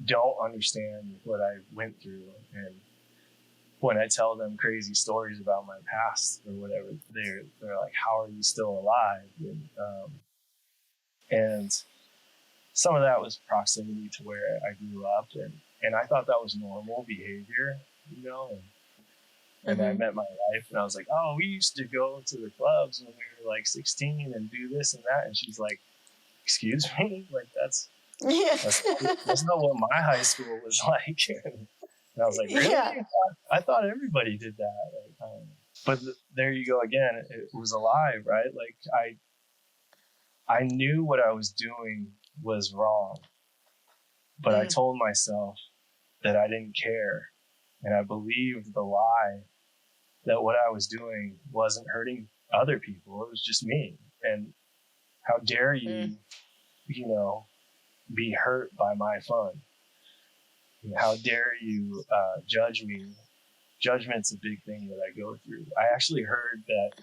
S2: don't understand what I went through, and when I tell them crazy stories about my past or whatever, they're like, "How are you still alive?" And some of that was proximity to where I grew up, and I thought that was normal behavior, and I met my wife, and I was like, "Oh, we used to go to the clubs when we were like 16 and do this and that," and she's like, "Excuse me, like that's not what my high school was like." And I was like, "Really?
S1: Yeah.
S2: I thought everybody did that." But there you go again. It was a lie, right? Like I knew what I was doing was wrong, but I told myself that I didn't care, and I believed the lie that what I was doing wasn't hurting other people. It was just me. And how dare you, be hurt by my fun? How dare you judge me? Judgment's a big thing that I go through. I actually heard that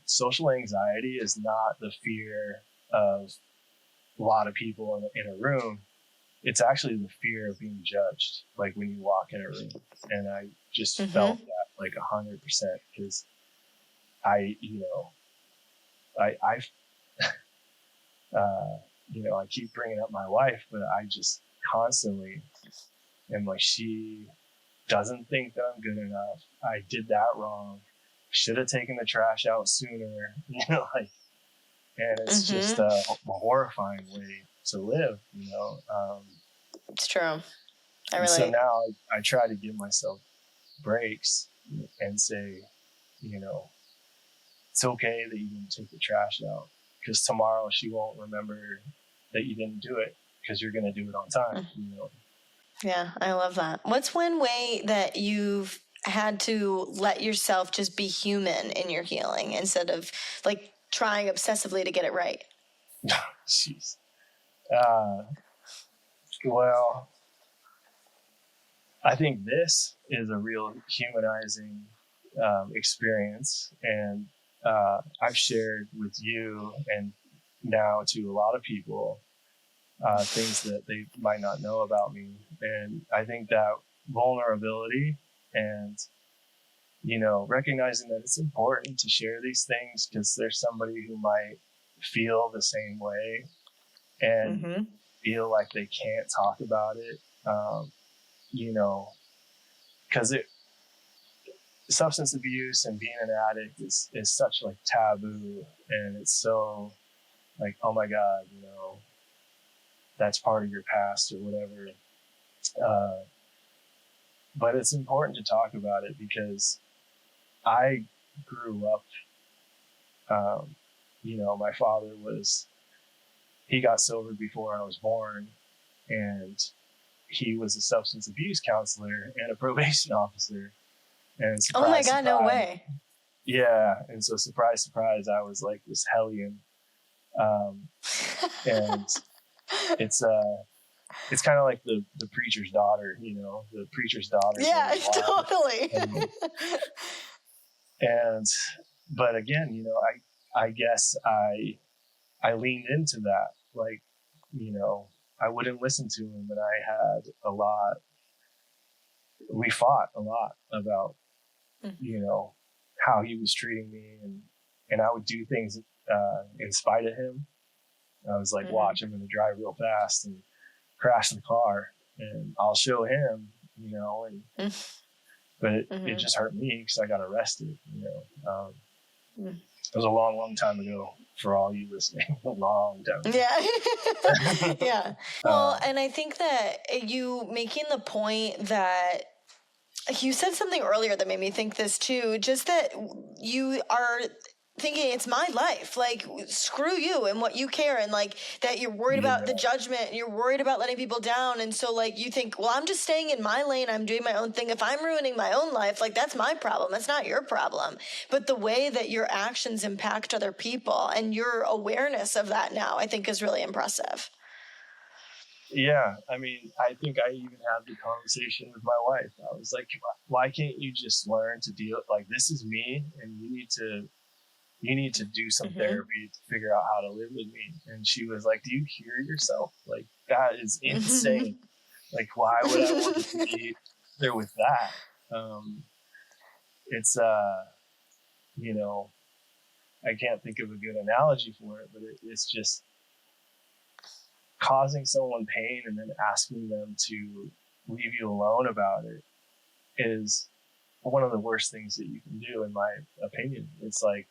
S2: social anxiety is not the fear of a lot of people in a room. It's actually the fear of being judged, like when you walk in a room. And I just felt that like 100%, because I keep bringing up my wife, but I just constantly am like, she doesn't think that I'm good enough. I did that wrong. Should have taken the trash out sooner, and it's just a horrifying way to live,
S1: It's true.
S2: So now I try to give myself breaks and say, it's okay that you didn't take the trash out, because tomorrow she won't remember that you didn't do it, because you're going to do it on time.
S1: Yeah, I love that. What's one way that you've had to let yourself just be human in your healing instead of like trying obsessively to get it right?
S2: Jeez. Well, I think this is a real humanizing experience, and I've shared with you and now to a lot of people, things that they might not know about me. And I think that vulnerability and, recognizing that it's important to share these things because there's somebody who might feel the same way and feel like they can't talk about it, because substance abuse and being an addict is such like taboo, and it's so like, oh my God, that's part of your past or whatever. But it's important to talk about it because I grew up, my father he got sober before I was born, and he was a substance abuse counselor and a probation officer. And surprise,
S1: oh my God, no way.
S2: Yeah. And so surprise, surprise, I was like this hellion. And it's kind of like the preacher's daughter, the preacher's daughter.
S1: Yeah, totally.
S2: But again, I guess I leaned into that. Like, I wouldn't listen to him, and we fought a lot about, how he was treating me, and I would do things in spite of him. I was like, watch, I'm going to drive real fast and crash the car, and I'll show him, but it just hurt me because I got arrested, It was a long, long time ago for all you listening. A long time ago.
S1: Yeah. Yeah. Well, and I think that you making the point that you said something earlier that made me think this too, just that you are thinking it's my life, like screw you and what you care, and like that you're worried about the judgment and you're worried about letting people down, and so like you think, well, I'm just staying in my lane, I'm doing my own thing, if I'm ruining my own life, like that's my problem, that's not your problem. But the way that your actions impact other people and your awareness of that now, I think is really impressive.
S2: Yeah, I mean, I think I even had the conversation with my wife. I was like, why can't you just learn to deal, like, this is me, and you need to do some therapy to figure out how to live with me. And she was like, do you hear yourself? Like, that is insane. Like, why would I want to be there with that? It's, I can't think of a good analogy for it, but it's just causing someone pain and then asking them to leave you alone about it is one of the worst things that you can do, in my opinion. It's like,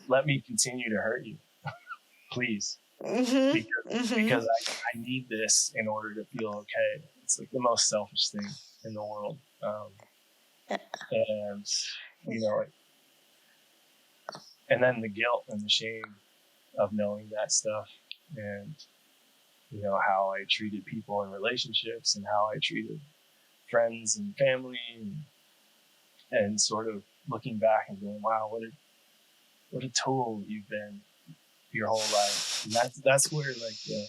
S2: let me continue to hurt you, please, because I need this in order to feel okay. It's like the most selfish thing in the world. And and then the guilt and the shame of knowing that stuff, and how I treated people in relationships and how I treated friends and family, and sort of looking back and going, wow, what a tool you've been your whole life. And that's where the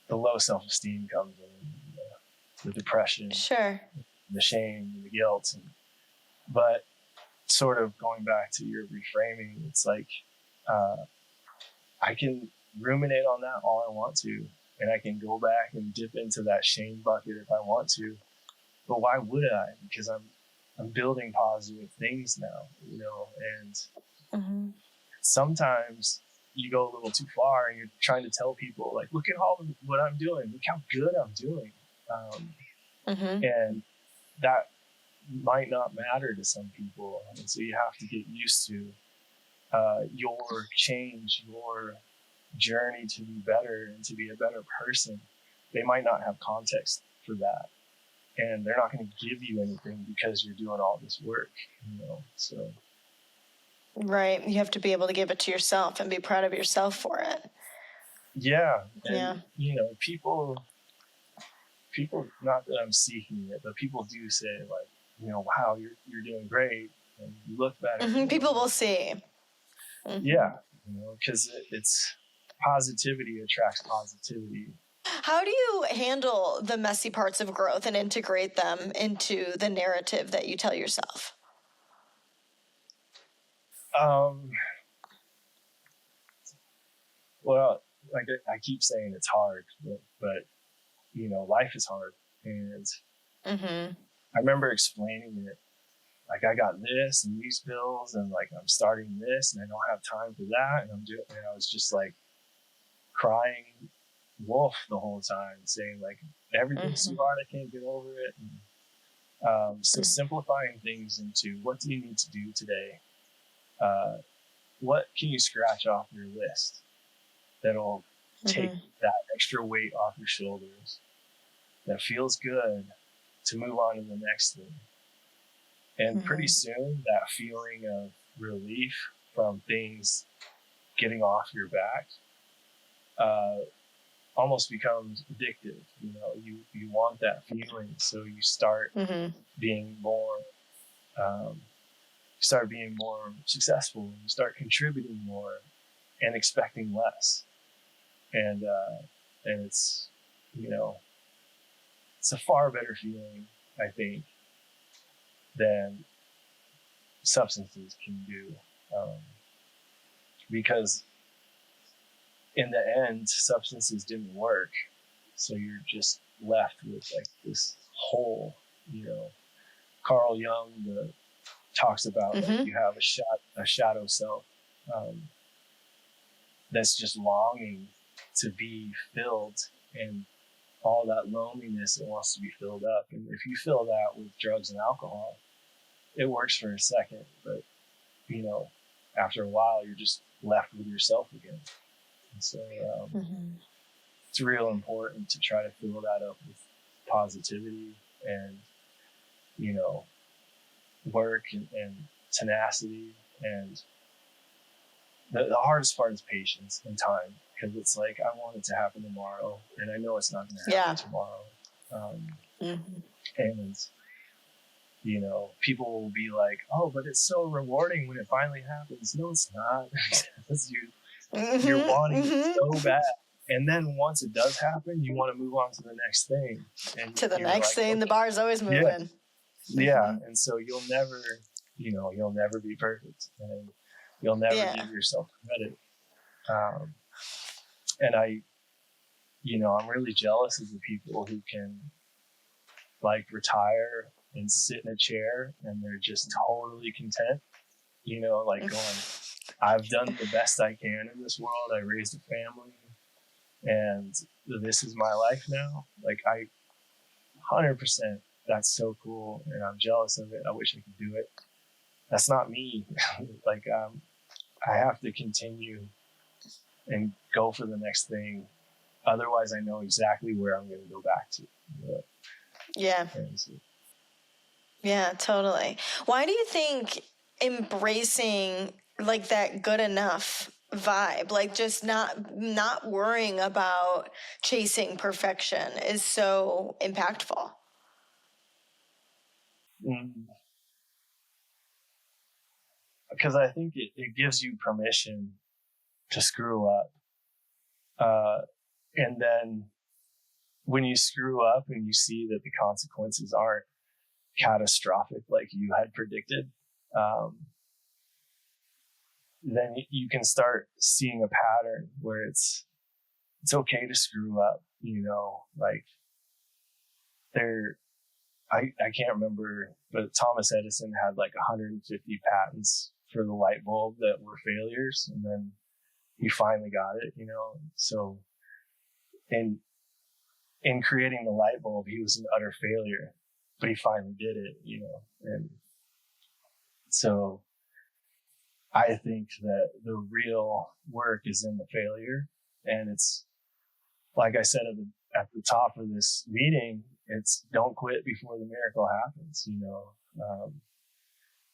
S2: the low self-esteem comes in, the depression,
S1: sure,
S2: the shame, and the guilt. But sort of going back to your reframing, it's like, I can ruminate on that all I want to, and I can go back and dip into that shame bucket if I want to. But why would I? Because I'm building positive things now, and sometimes you go a little too far and you're trying to tell people, like, look at what I'm doing, look how good I'm doing. And that might not matter to some people. And so you have to get used to your change, your journey to be better and to be a better person. They might not have context for that, and they're not going to give you anything because you're doing all this work, so.
S1: Right. You have to be able to give it to yourself and be proud of yourself for it.
S2: Yeah. And, people, not that I'm seeking it, but people do say, like, wow, you're doing great and you look better.
S1: People will see.
S2: Yeah. Because it's positivity attracts positivity.
S1: How do you handle the messy parts of growth and integrate them into the narrative that you tell yourself?
S2: Um, well, like I keep saying it's hard, but life is hard. And
S1: Mm-hmm.
S2: I remember explaining it. Like, I got this and these bills, and like I'm starting this, and I don't have time for that, and I was just like crying wolf the whole time, saying like everything's too hard, I can't get over it. And, so simplifying things into what do you need to do today? What can you scratch off your list that'll take that extra weight off your shoulders, that feels good, to move on to the next thing? And pretty soon, that feeling of relief from things getting off your back almost becomes addictive. You want that feeling, so you start being more successful, and you start contributing more and expecting less. And it's it's a far better feeling, I think, than substances can do, because in the end, substances didn't work, so you're just left with like this hole. Carl Jung talks about like you have a shadow self, that's just longing to be filled, and all that loneliness, it wants to be filled up. And if you fill that with drugs and alcohol, it works for a second, but after a while, you're just left with yourself again. And so it's real important to try to fill that up with positivity and work and tenacity. And the hardest part is patience and time, because it's like, I want it to happen tomorrow, and I know it's not going to happen tomorrow. And people will be like, "Oh, but it's so rewarding when it finally happens." No, it's not. Because you're wanting it so bad, and then once it does happen, you want to move on to the next thing. And
S1: to the next thing, okay. The bar's always moving.
S2: Yeah. And so you'll never be perfect, and you'll never give yourself credit. And I'm really jealous of the people who can like retire and sit in a chair and they're just totally content, like going, I've done the best I can in this world. I raised a family, and this is my life now. Like, 100%, that's so cool, and I'm jealous of it. I wish I could do it. That's not me. Like, I have to continue and go for the next thing. Otherwise, I know exactly where I'm going to go back to.
S1: Yeah, totally. Why do you think embracing like that good enough vibe, like just not worrying about chasing perfection, is so impactful?
S2: Because I think it gives you permission to screw up. And then when you screw up and you see that the consequences aren't catastrophic like you had predicted, then you can start seeing a pattern where it's okay to screw up, like I can't remember, but Thomas Edison had like 150 patents for the light bulb that were failures, and then he finally got it, so in creating the light bulb, he was an utter failure, but he finally did it, and so I think that the real work is in the failure. And it's like I said at the top of this meeting, it's don't quit before the miracle happens,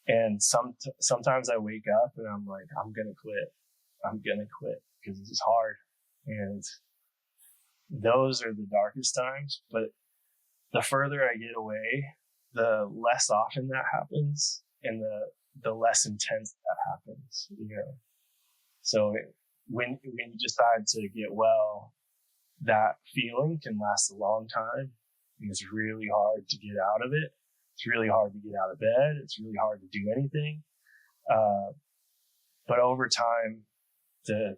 S2: and sometimes I wake up and I'm like, I'm going to quit because this is hard. And those are the darkest times, but the further I get away, the less often that happens, and the less intense that happens, So when you decide to get well, that feeling can last a long time. And it's really hard to get out of it. It's really hard to get out of bed. It's really hard to do anything. But over time, the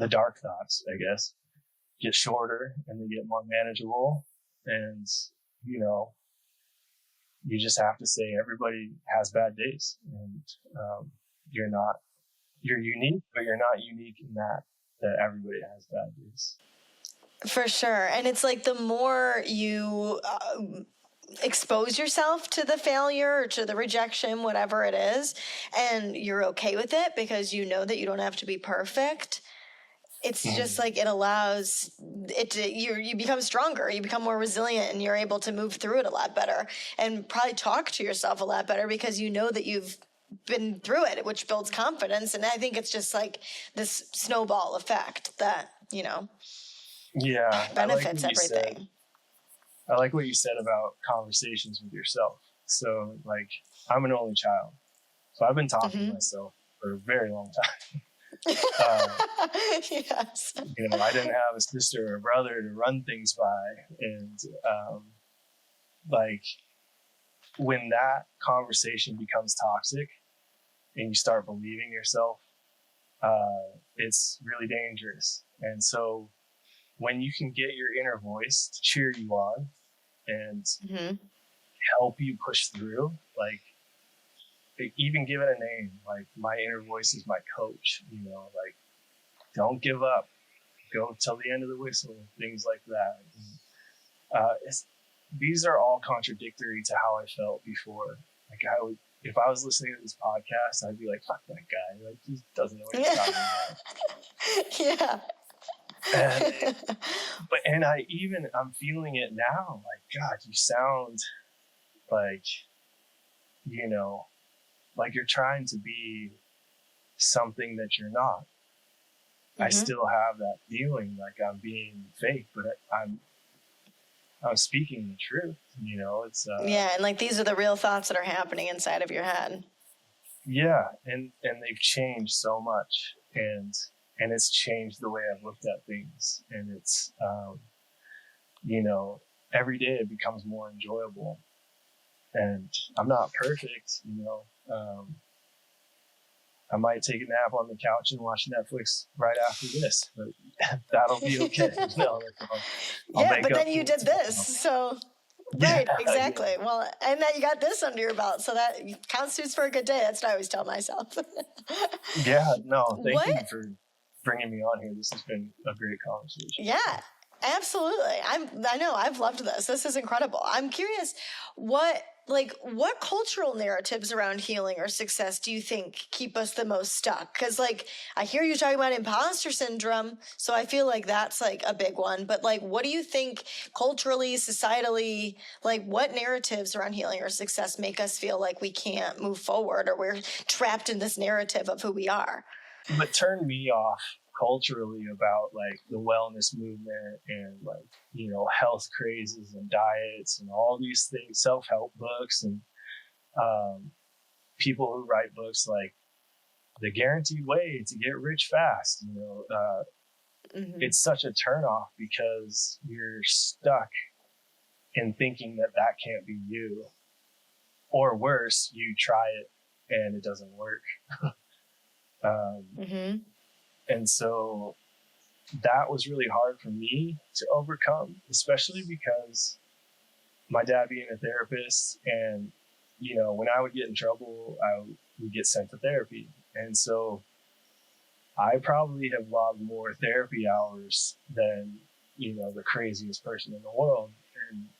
S2: dark thoughts, I guess, get shorter and they get more manageable. And, you know, you just have to say everybody has bad days, and you're unique, but you're not unique in that everybody has bad days.
S1: For sure. And it's like the more you expose yourself to the failure or to the rejection, whatever it is, and you're okay with it because you know that you don't have to be perfect, it's just like it allows it to, you become stronger, you become more resilient, and you're able to move through it a lot better and probably talk to yourself a lot better because you know that you've been through it, which builds confidence. And I think it's just like this snowball effect that, you know, benefits everything.
S2: I like what you said about conversations with yourself. So, like, I'm an only child, so I've been talking to myself for a very long time.
S1: Yes.
S2: You know, I didn't have a sister or a brother to run things by, and like, when that conversation becomes toxic and you start believing yourself, it's really dangerous. And so when you can get your inner voice to cheer you on and help you push through, like, even give it a name, like, my inner voice is my coach, you know, like, don't give up, go till the end of the whistle, things like that. And, these are all contradictory to how I felt before. Like, if I was listening to this podcast, I'd be like, fuck that guy, like, he doesn't know what he's talking about. And I'm feeling it now. Like, God, you sound like, you know, like you're trying to be something that you're not. I still have that feeling like I'm being fake, but I'm speaking the truth. You know, it's
S1: and like these are the real thoughts that are happening inside of your head.
S2: Yeah, and they've changed so much, and it's changed the way I've looked at things, and it's you know, every day it becomes more enjoyable. And I'm not perfect, you know. I might take a nap on the couch and watch Netflix right after this, but that'll be okay. No,
S1: but then you did this, so right, exactly. Yeah. Well, and then you got this under your belt, so that constitutes for a good day. That's what I always tell myself.
S2: Yeah, no, thank you for bringing me on here. This has been a great conversation.
S1: Yeah, absolutely. I know I've loved this. This is incredible. I'm curious, what cultural narratives around healing or success do you think keep us the most stuck? Because, like, I hear you talking about imposter syndrome, so I feel like that's like a big one. But, like, what do you think culturally, societally, like, what narratives around healing or success make us feel like we can't move forward or we're trapped in this narrative of who we are?
S2: What turned me off culturally about, like, the wellness movement and, like, you know, health crazes and diets and all these things, self-help books, and people who write books like The Guaranteed Way to Get Rich Fast, you know, it's such a turnoff because you're stuck in thinking that can't be you, or worse, you try it and it doesn't work. And so that was really hard for me to overcome, especially because my dad being a therapist, and, you know, when I would get in trouble, I would get sent to therapy. And so I probably have logged more therapy hours than, you know, the craziest person in the world. And,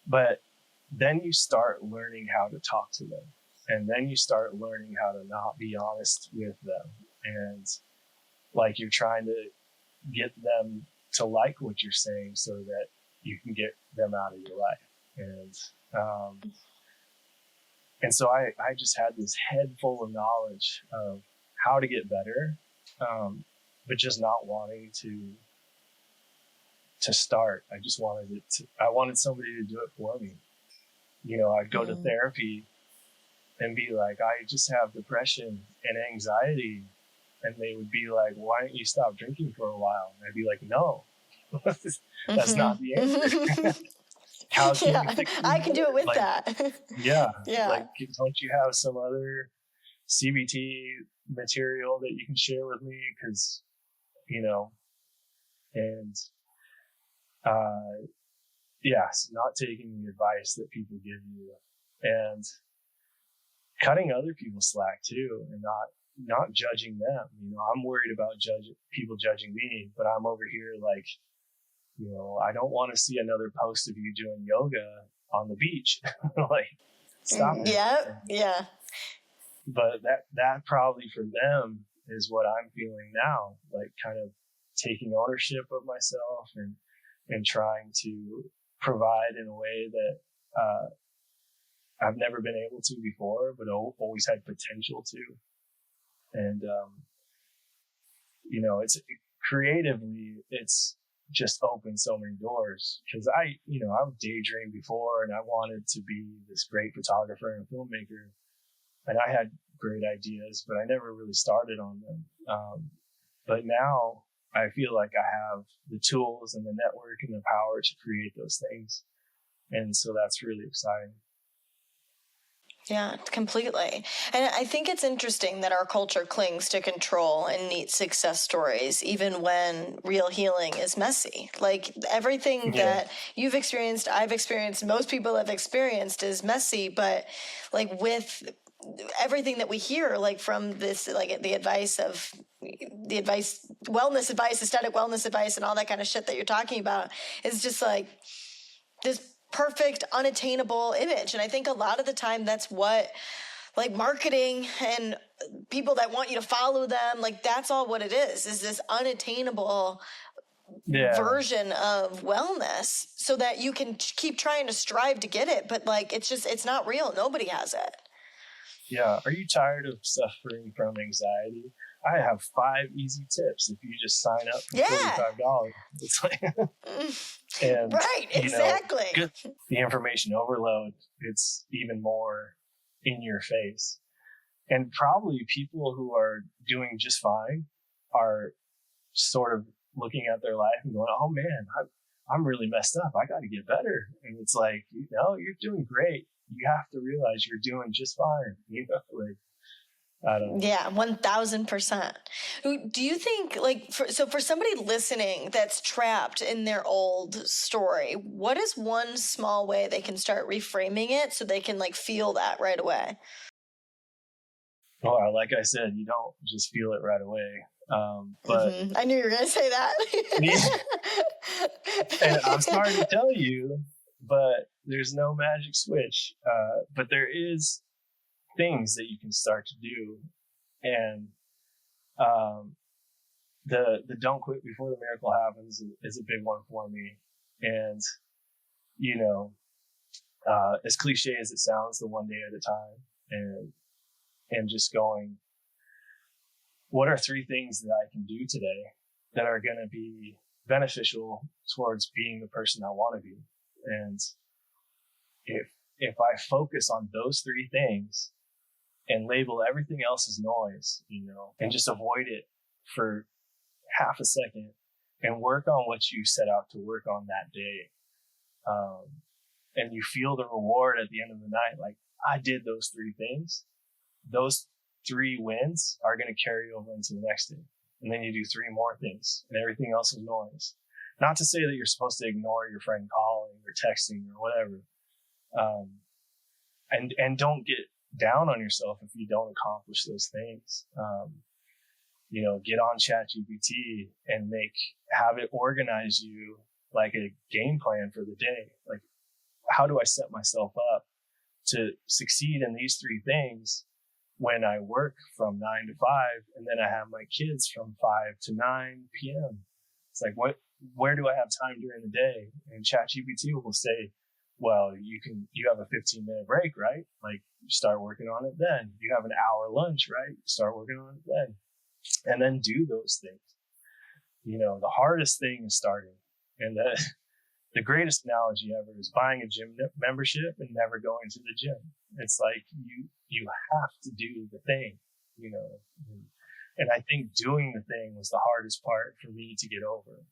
S2: but then you start learning how to talk to them. And then you start learning how to not be honest with them. And, like, you're trying to get them to like what you're saying so that you can get them out of your life. And so I just had this head full of knowledge of how to get better, but just not wanting to start. I just wanted I wanted somebody to do it for me. You know, I'd go to therapy and be like, I just have depression and anxiety. And they would be like, why don't you stop drinking for a while? And I'd be like, no, that's not the answer. how can
S1: Yeah,
S2: you fix it
S1: I can do it with
S2: like,
S1: that.
S2: yeah,
S1: Yeah.
S2: like, don't you have some other CBT material that you can share with me? Because, and yes, not taking the advice that people give you, and cutting other people slack too, and not judging them. I'm worried about people judging me, but I'm over here like, I don't want to see another post of you doing yoga on the beach. Like, stop it.
S1: Yeah.
S2: But that probably for them is what I'm feeling now, like kind of taking ownership of myself and trying to provide in a way that I've never been able to before, but always had potential to. And, it's creatively, it's just opened so many doors, because I've daydreamed before, and I wanted to be this great photographer and filmmaker, and I had great ideas, but I never really started on them. But now I feel like I have the tools and the network and the power to create those things. And so that's really exciting.
S1: Yeah, completely. And I think it's interesting that our culture clings to control and neat success stories, even when real healing is messy. Like everything that you've experienced, I've experienced, most people have experienced is messy, but like with everything that we hear, like from this, like the advice, wellness advice, aesthetic wellness advice, and all that kind of shit that you're talking about is just like this perfect, unattainable image. And I think a lot of the time that's what, like, marketing and people that want you to follow them, like, that's all what it is this unattainable version of wellness, so that you can keep trying to strive to get it. But, like, it's not real. Nobody has it.
S2: Yeah. Are you tired of suffering from anxiety? I have 5 easy tips if you just sign up for $45. It's like, and
S1: right, exactly.
S2: The information overload, it's even more in your face. And probably people who are doing just fine are sort of looking at their life and going, oh man, I'm really messed up. I got to get better. And it's like, you're doing great. You have to realize you're doing just fine. Like, I don't know.
S1: Yeah, 1000%. Do you think, like, for somebody listening that's trapped in their old story, what is one small way they can start reframing it so they can, like, feel that right away?
S2: Well, like I said, you don't just feel it right away. But
S1: I knew you were going to say that.
S2: And I'm sorry to tell you, but there's no magic switch. But there is things that you can start to do. And the don't quit before the miracle happens is a big one for me. And, as cliche as it sounds, the one day at a time, and just going, what are 3 things that I can do today that are going to be beneficial towards being the person I want to be? And if I focus on those 3 things and label everything else as noise, and just avoid it for half a second and work on what you set out to work on that day, and you feel the reward at the end of the night, like, I did those 3 things, those 3 wins are going to carry over into the next day. And then you do 3 more things, and everything else is noise. Not to say that you're supposed to ignore your friend calling or texting or whatever. And don't get down on yourself if you don't accomplish those things. Get on ChatGPT and have it organize you like a game plan for the day. Like, how do I set myself up to succeed in these 3 things when I work from 9 to 5, and then I have my kids from 5 to 9 p.m. It's like, where do I have time during the day? And ChatGPT will say, well, you have a 15-minute break, right? Like, you start working on it then. You have an hour lunch, right? Start working on it then. And then do those things. The hardest thing is starting. And the greatest analogy ever is buying a gym membership and never going to the gym. It's like, you have to do the thing, and I think doing the thing was the hardest part for me to get over.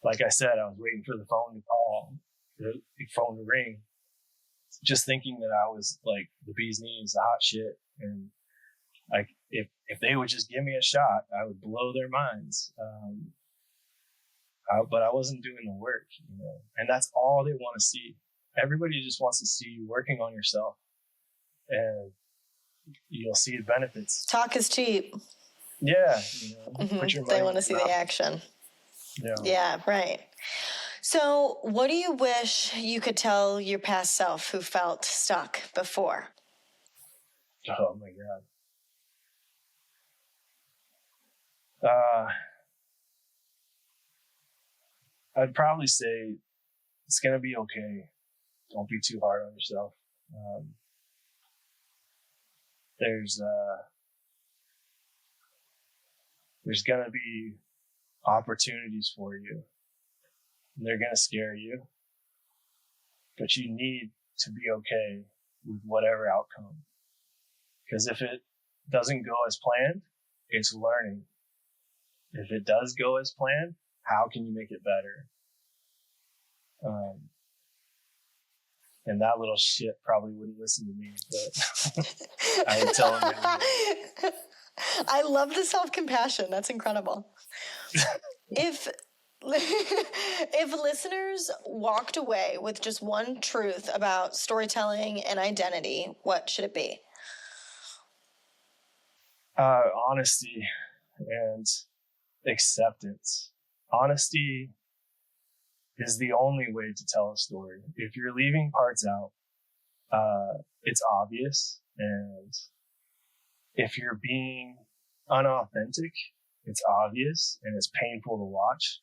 S2: Like I said, I was waiting for the phone to call, the phone to ring, just thinking that I was like the bee's knees, the hot shit. And like, if they would just give me a shot, I would blow their minds. But I wasn't doing the work, and that's all they want to see. Everybody just wants to see you working on yourself, and you'll see the benefits.
S1: Talk is cheap.
S2: Yeah.
S1: Put your money. They want to see the action. Yeah, right. So what do you wish you could tell your past self who felt stuck before?
S2: Oh my God. I'd probably say it's going to be okay. Don't be too hard on yourself. There's going to be opportunities for you. And they're going to scare you. But you need to be okay with whatever outcome. Because if it doesn't go as planned, it's learning. If it does go as planned, how can you make it better? And that little shit probably wouldn't listen to me, but I would tell him anyway.
S1: I love the self-compassion. That's incredible. If listeners walked away with just one truth about storytelling and identity, what should it be?
S2: Honesty and acceptance. Honesty is the only way to tell a story. If you're leaving parts out, it's obvious. And if you're being unauthentic, it's obvious and it's painful to watch.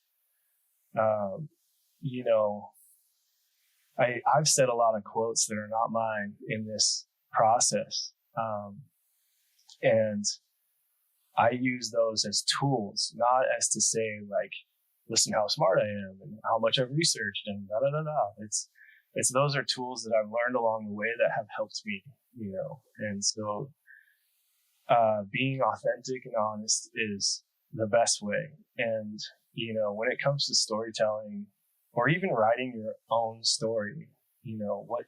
S2: I've said a lot of quotes that are not mine in this process. And I use those as tools, not as to say like, listen how smart I am and how much I've researched and da da da da. It's those are tools that I've learned along the way that have helped me, And so, being authentic and honest is the best way. And when it comes to storytelling or even writing your own story, what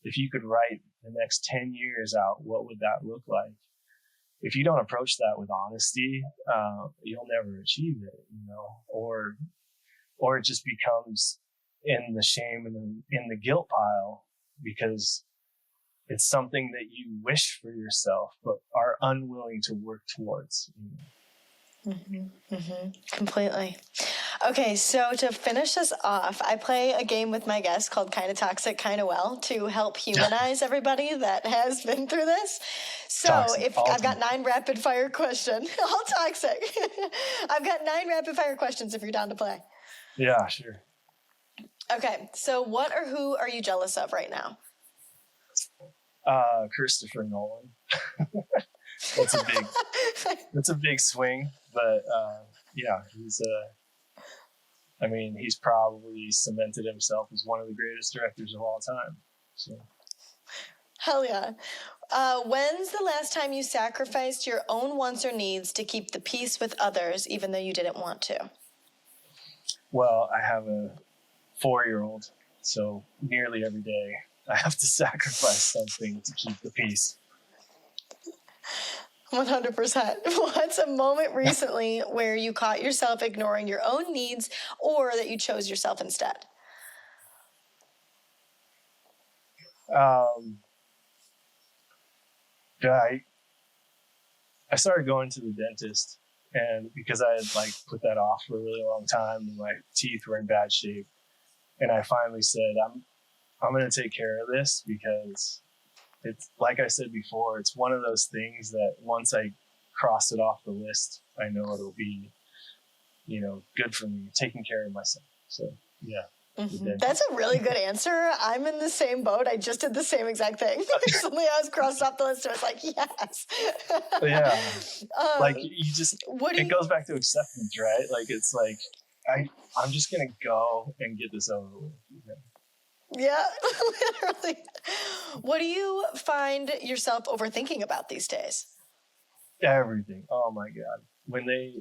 S2: if you could write the next 10 years out? What would that look like? If you don't approach that with honesty, you'll never achieve it, or it just becomes in the shame and in the guilt pile because it's something that you wish for yourself, but are unwilling to work towards.
S1: Completely. Okay, so to finish this off, I play a game with my guests called Kinda Toxic, Kinda Well to help humanize everybody that has been through this. So toxic, I've got 9 rapid fire questions, all toxic. I've got 9 rapid fire questions if you're down to play.
S2: Yeah, sure.
S1: Okay, so what or who are you jealous of right now?
S2: Christopher Nolan. That's a big swing, but yeah, he's probably cemented himself as one of the greatest directors of all time. So.
S1: Hell yeah. When's the last time you sacrificed your own wants or needs to keep the peace with others, even though you didn't want to?
S2: Well, I have a 4-year-old, so nearly every day I have to sacrifice something to keep the peace.
S1: 100%. What's a moment recently where you caught yourself ignoring your own needs or that you chose yourself instead?
S2: I started going to the dentist, and because I had put that off for a really long time, and my teeth were in bad shape, and I finally said, I'm going to take care of this because it's like I said before, it's one of those things that once I cross it off the list, I know it'll be, good for me, taking care of myself. So, yeah.
S1: Mm-hmm. That's a really good answer. I'm in the same boat. I just did the same exact thing. Recently, I was crossed off the list. I was like, yes.
S2: Yeah. It goes back to acceptance, right? It's I'm just going to go and get this over with.
S1: Yeah, literally. What do you find yourself overthinking about these days?
S2: Everything. Oh my God. When I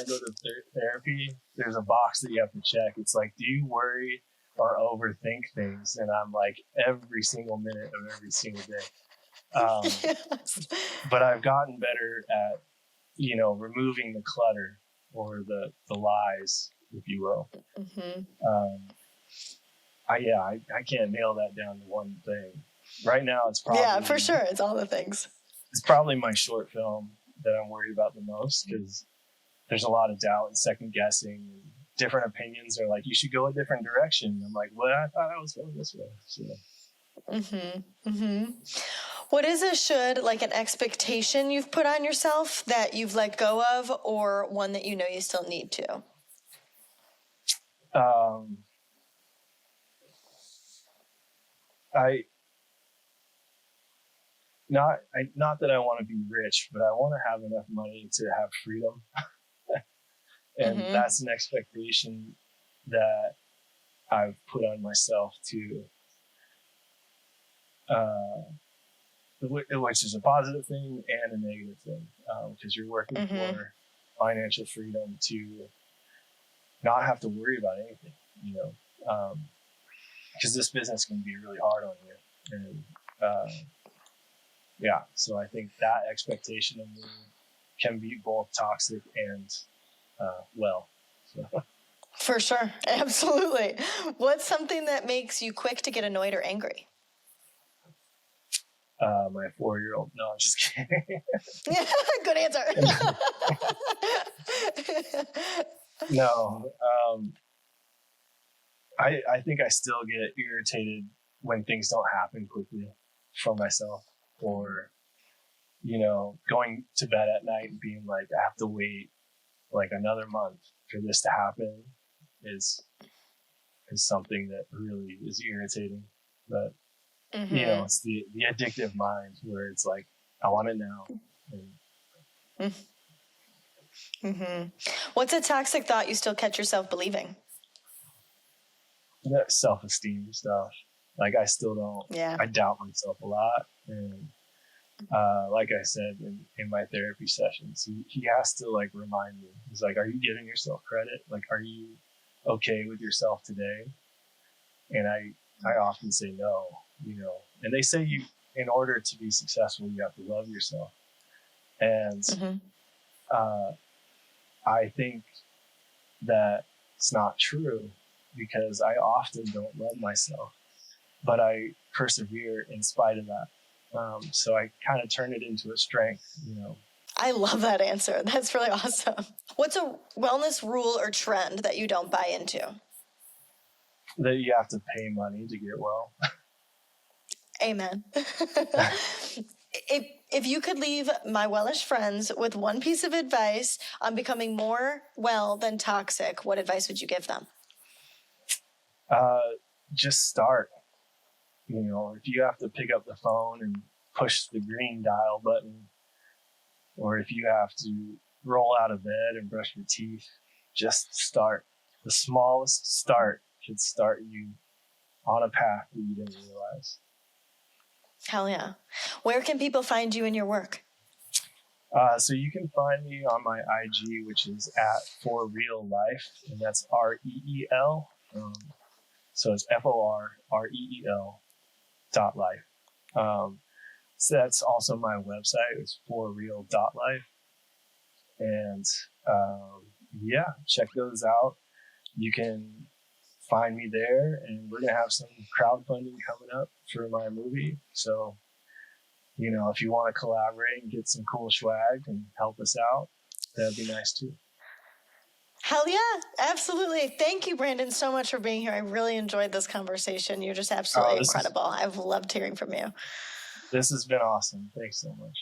S2: go to therapy, there's a box that you have to check. It's like, do you worry or overthink things, and I'm like every single minute of every single day.
S1: Yes.
S2: But I've gotten better at, removing the clutter or the lies, if you will. I can't nail that down to one thing. Right now, it's probably
S1: for sure. It's all the things.
S2: It's probably my short film that I'm worried about the most, because there's a lot of doubt and second guessing. Different opinions are like, you should go a different direction. I'm like, well, I thought I was going this way. So.
S1: What is an expectation you've put on yourself that you've let go of, or one that you know you still need to?
S2: Not that I want to be rich, but I want to have enough money to have freedom. And that's an expectation that I've put on myself to, which is a positive thing and a negative thing, because you're working for financial freedom to not have to worry about anything, because this business can be really hard on you. And so I think that expectation of me can be both toxic and so.
S1: For sure. Absolutely. What's something that makes you quick to get annoyed or angry?
S2: My 4-year-old. No, I'm just kidding.
S1: Good answer.
S2: No. I think I still get irritated when things don't happen quickly for myself, or, going to bed at night and being like, I have to wait like another month for this to happen is something that really is irritating. But it's the addictive mind where it's like, I want it now.
S1: What's a toxic thought you still catch yourself believing?
S2: That self-esteem stuff. Like, I still don't. I doubt myself a lot, and like I said in my therapy sessions, he has to like remind me. He's like, are you giving yourself credit? Like, are you okay with yourself today? And I often say no, and they say in order to be successful, you have to love yourself. And I think that it's not true, because I often don't love myself, but I persevere in spite of that. So I kind of turn it into a strength,
S1: I love that answer. That's really awesome. What's a wellness rule or trend that you don't buy into?
S2: That you have to pay money to get well.
S1: Amen. If you could leave my Wellish friends with one piece of advice on becoming more well than toxic, what advice would you give them?
S2: Just start. If you have to pick up the phone and push the green dial button, or if you have to roll out of bed and brush your teeth, just start. The smallest start could start you on a path that you didn't realize.
S1: Hell yeah. Where can people find you in your work?
S2: So you can find me on my IG, which is at For Real Life, and that's REEL. So it's FORREEL.life. So that's also my website. It's forreal.life. And check those out. You can find me there, and we're going to have some crowdfunding coming up for my movie. So, if you want to collaborate and get some cool swag and help us out, that'd be nice too.
S1: Hell yeah, absolutely. Thank you, Brandon, so much for being here. I really enjoyed this conversation. You're just absolutely incredible. I've loved hearing from you.
S2: This has been awesome. Thanks so much.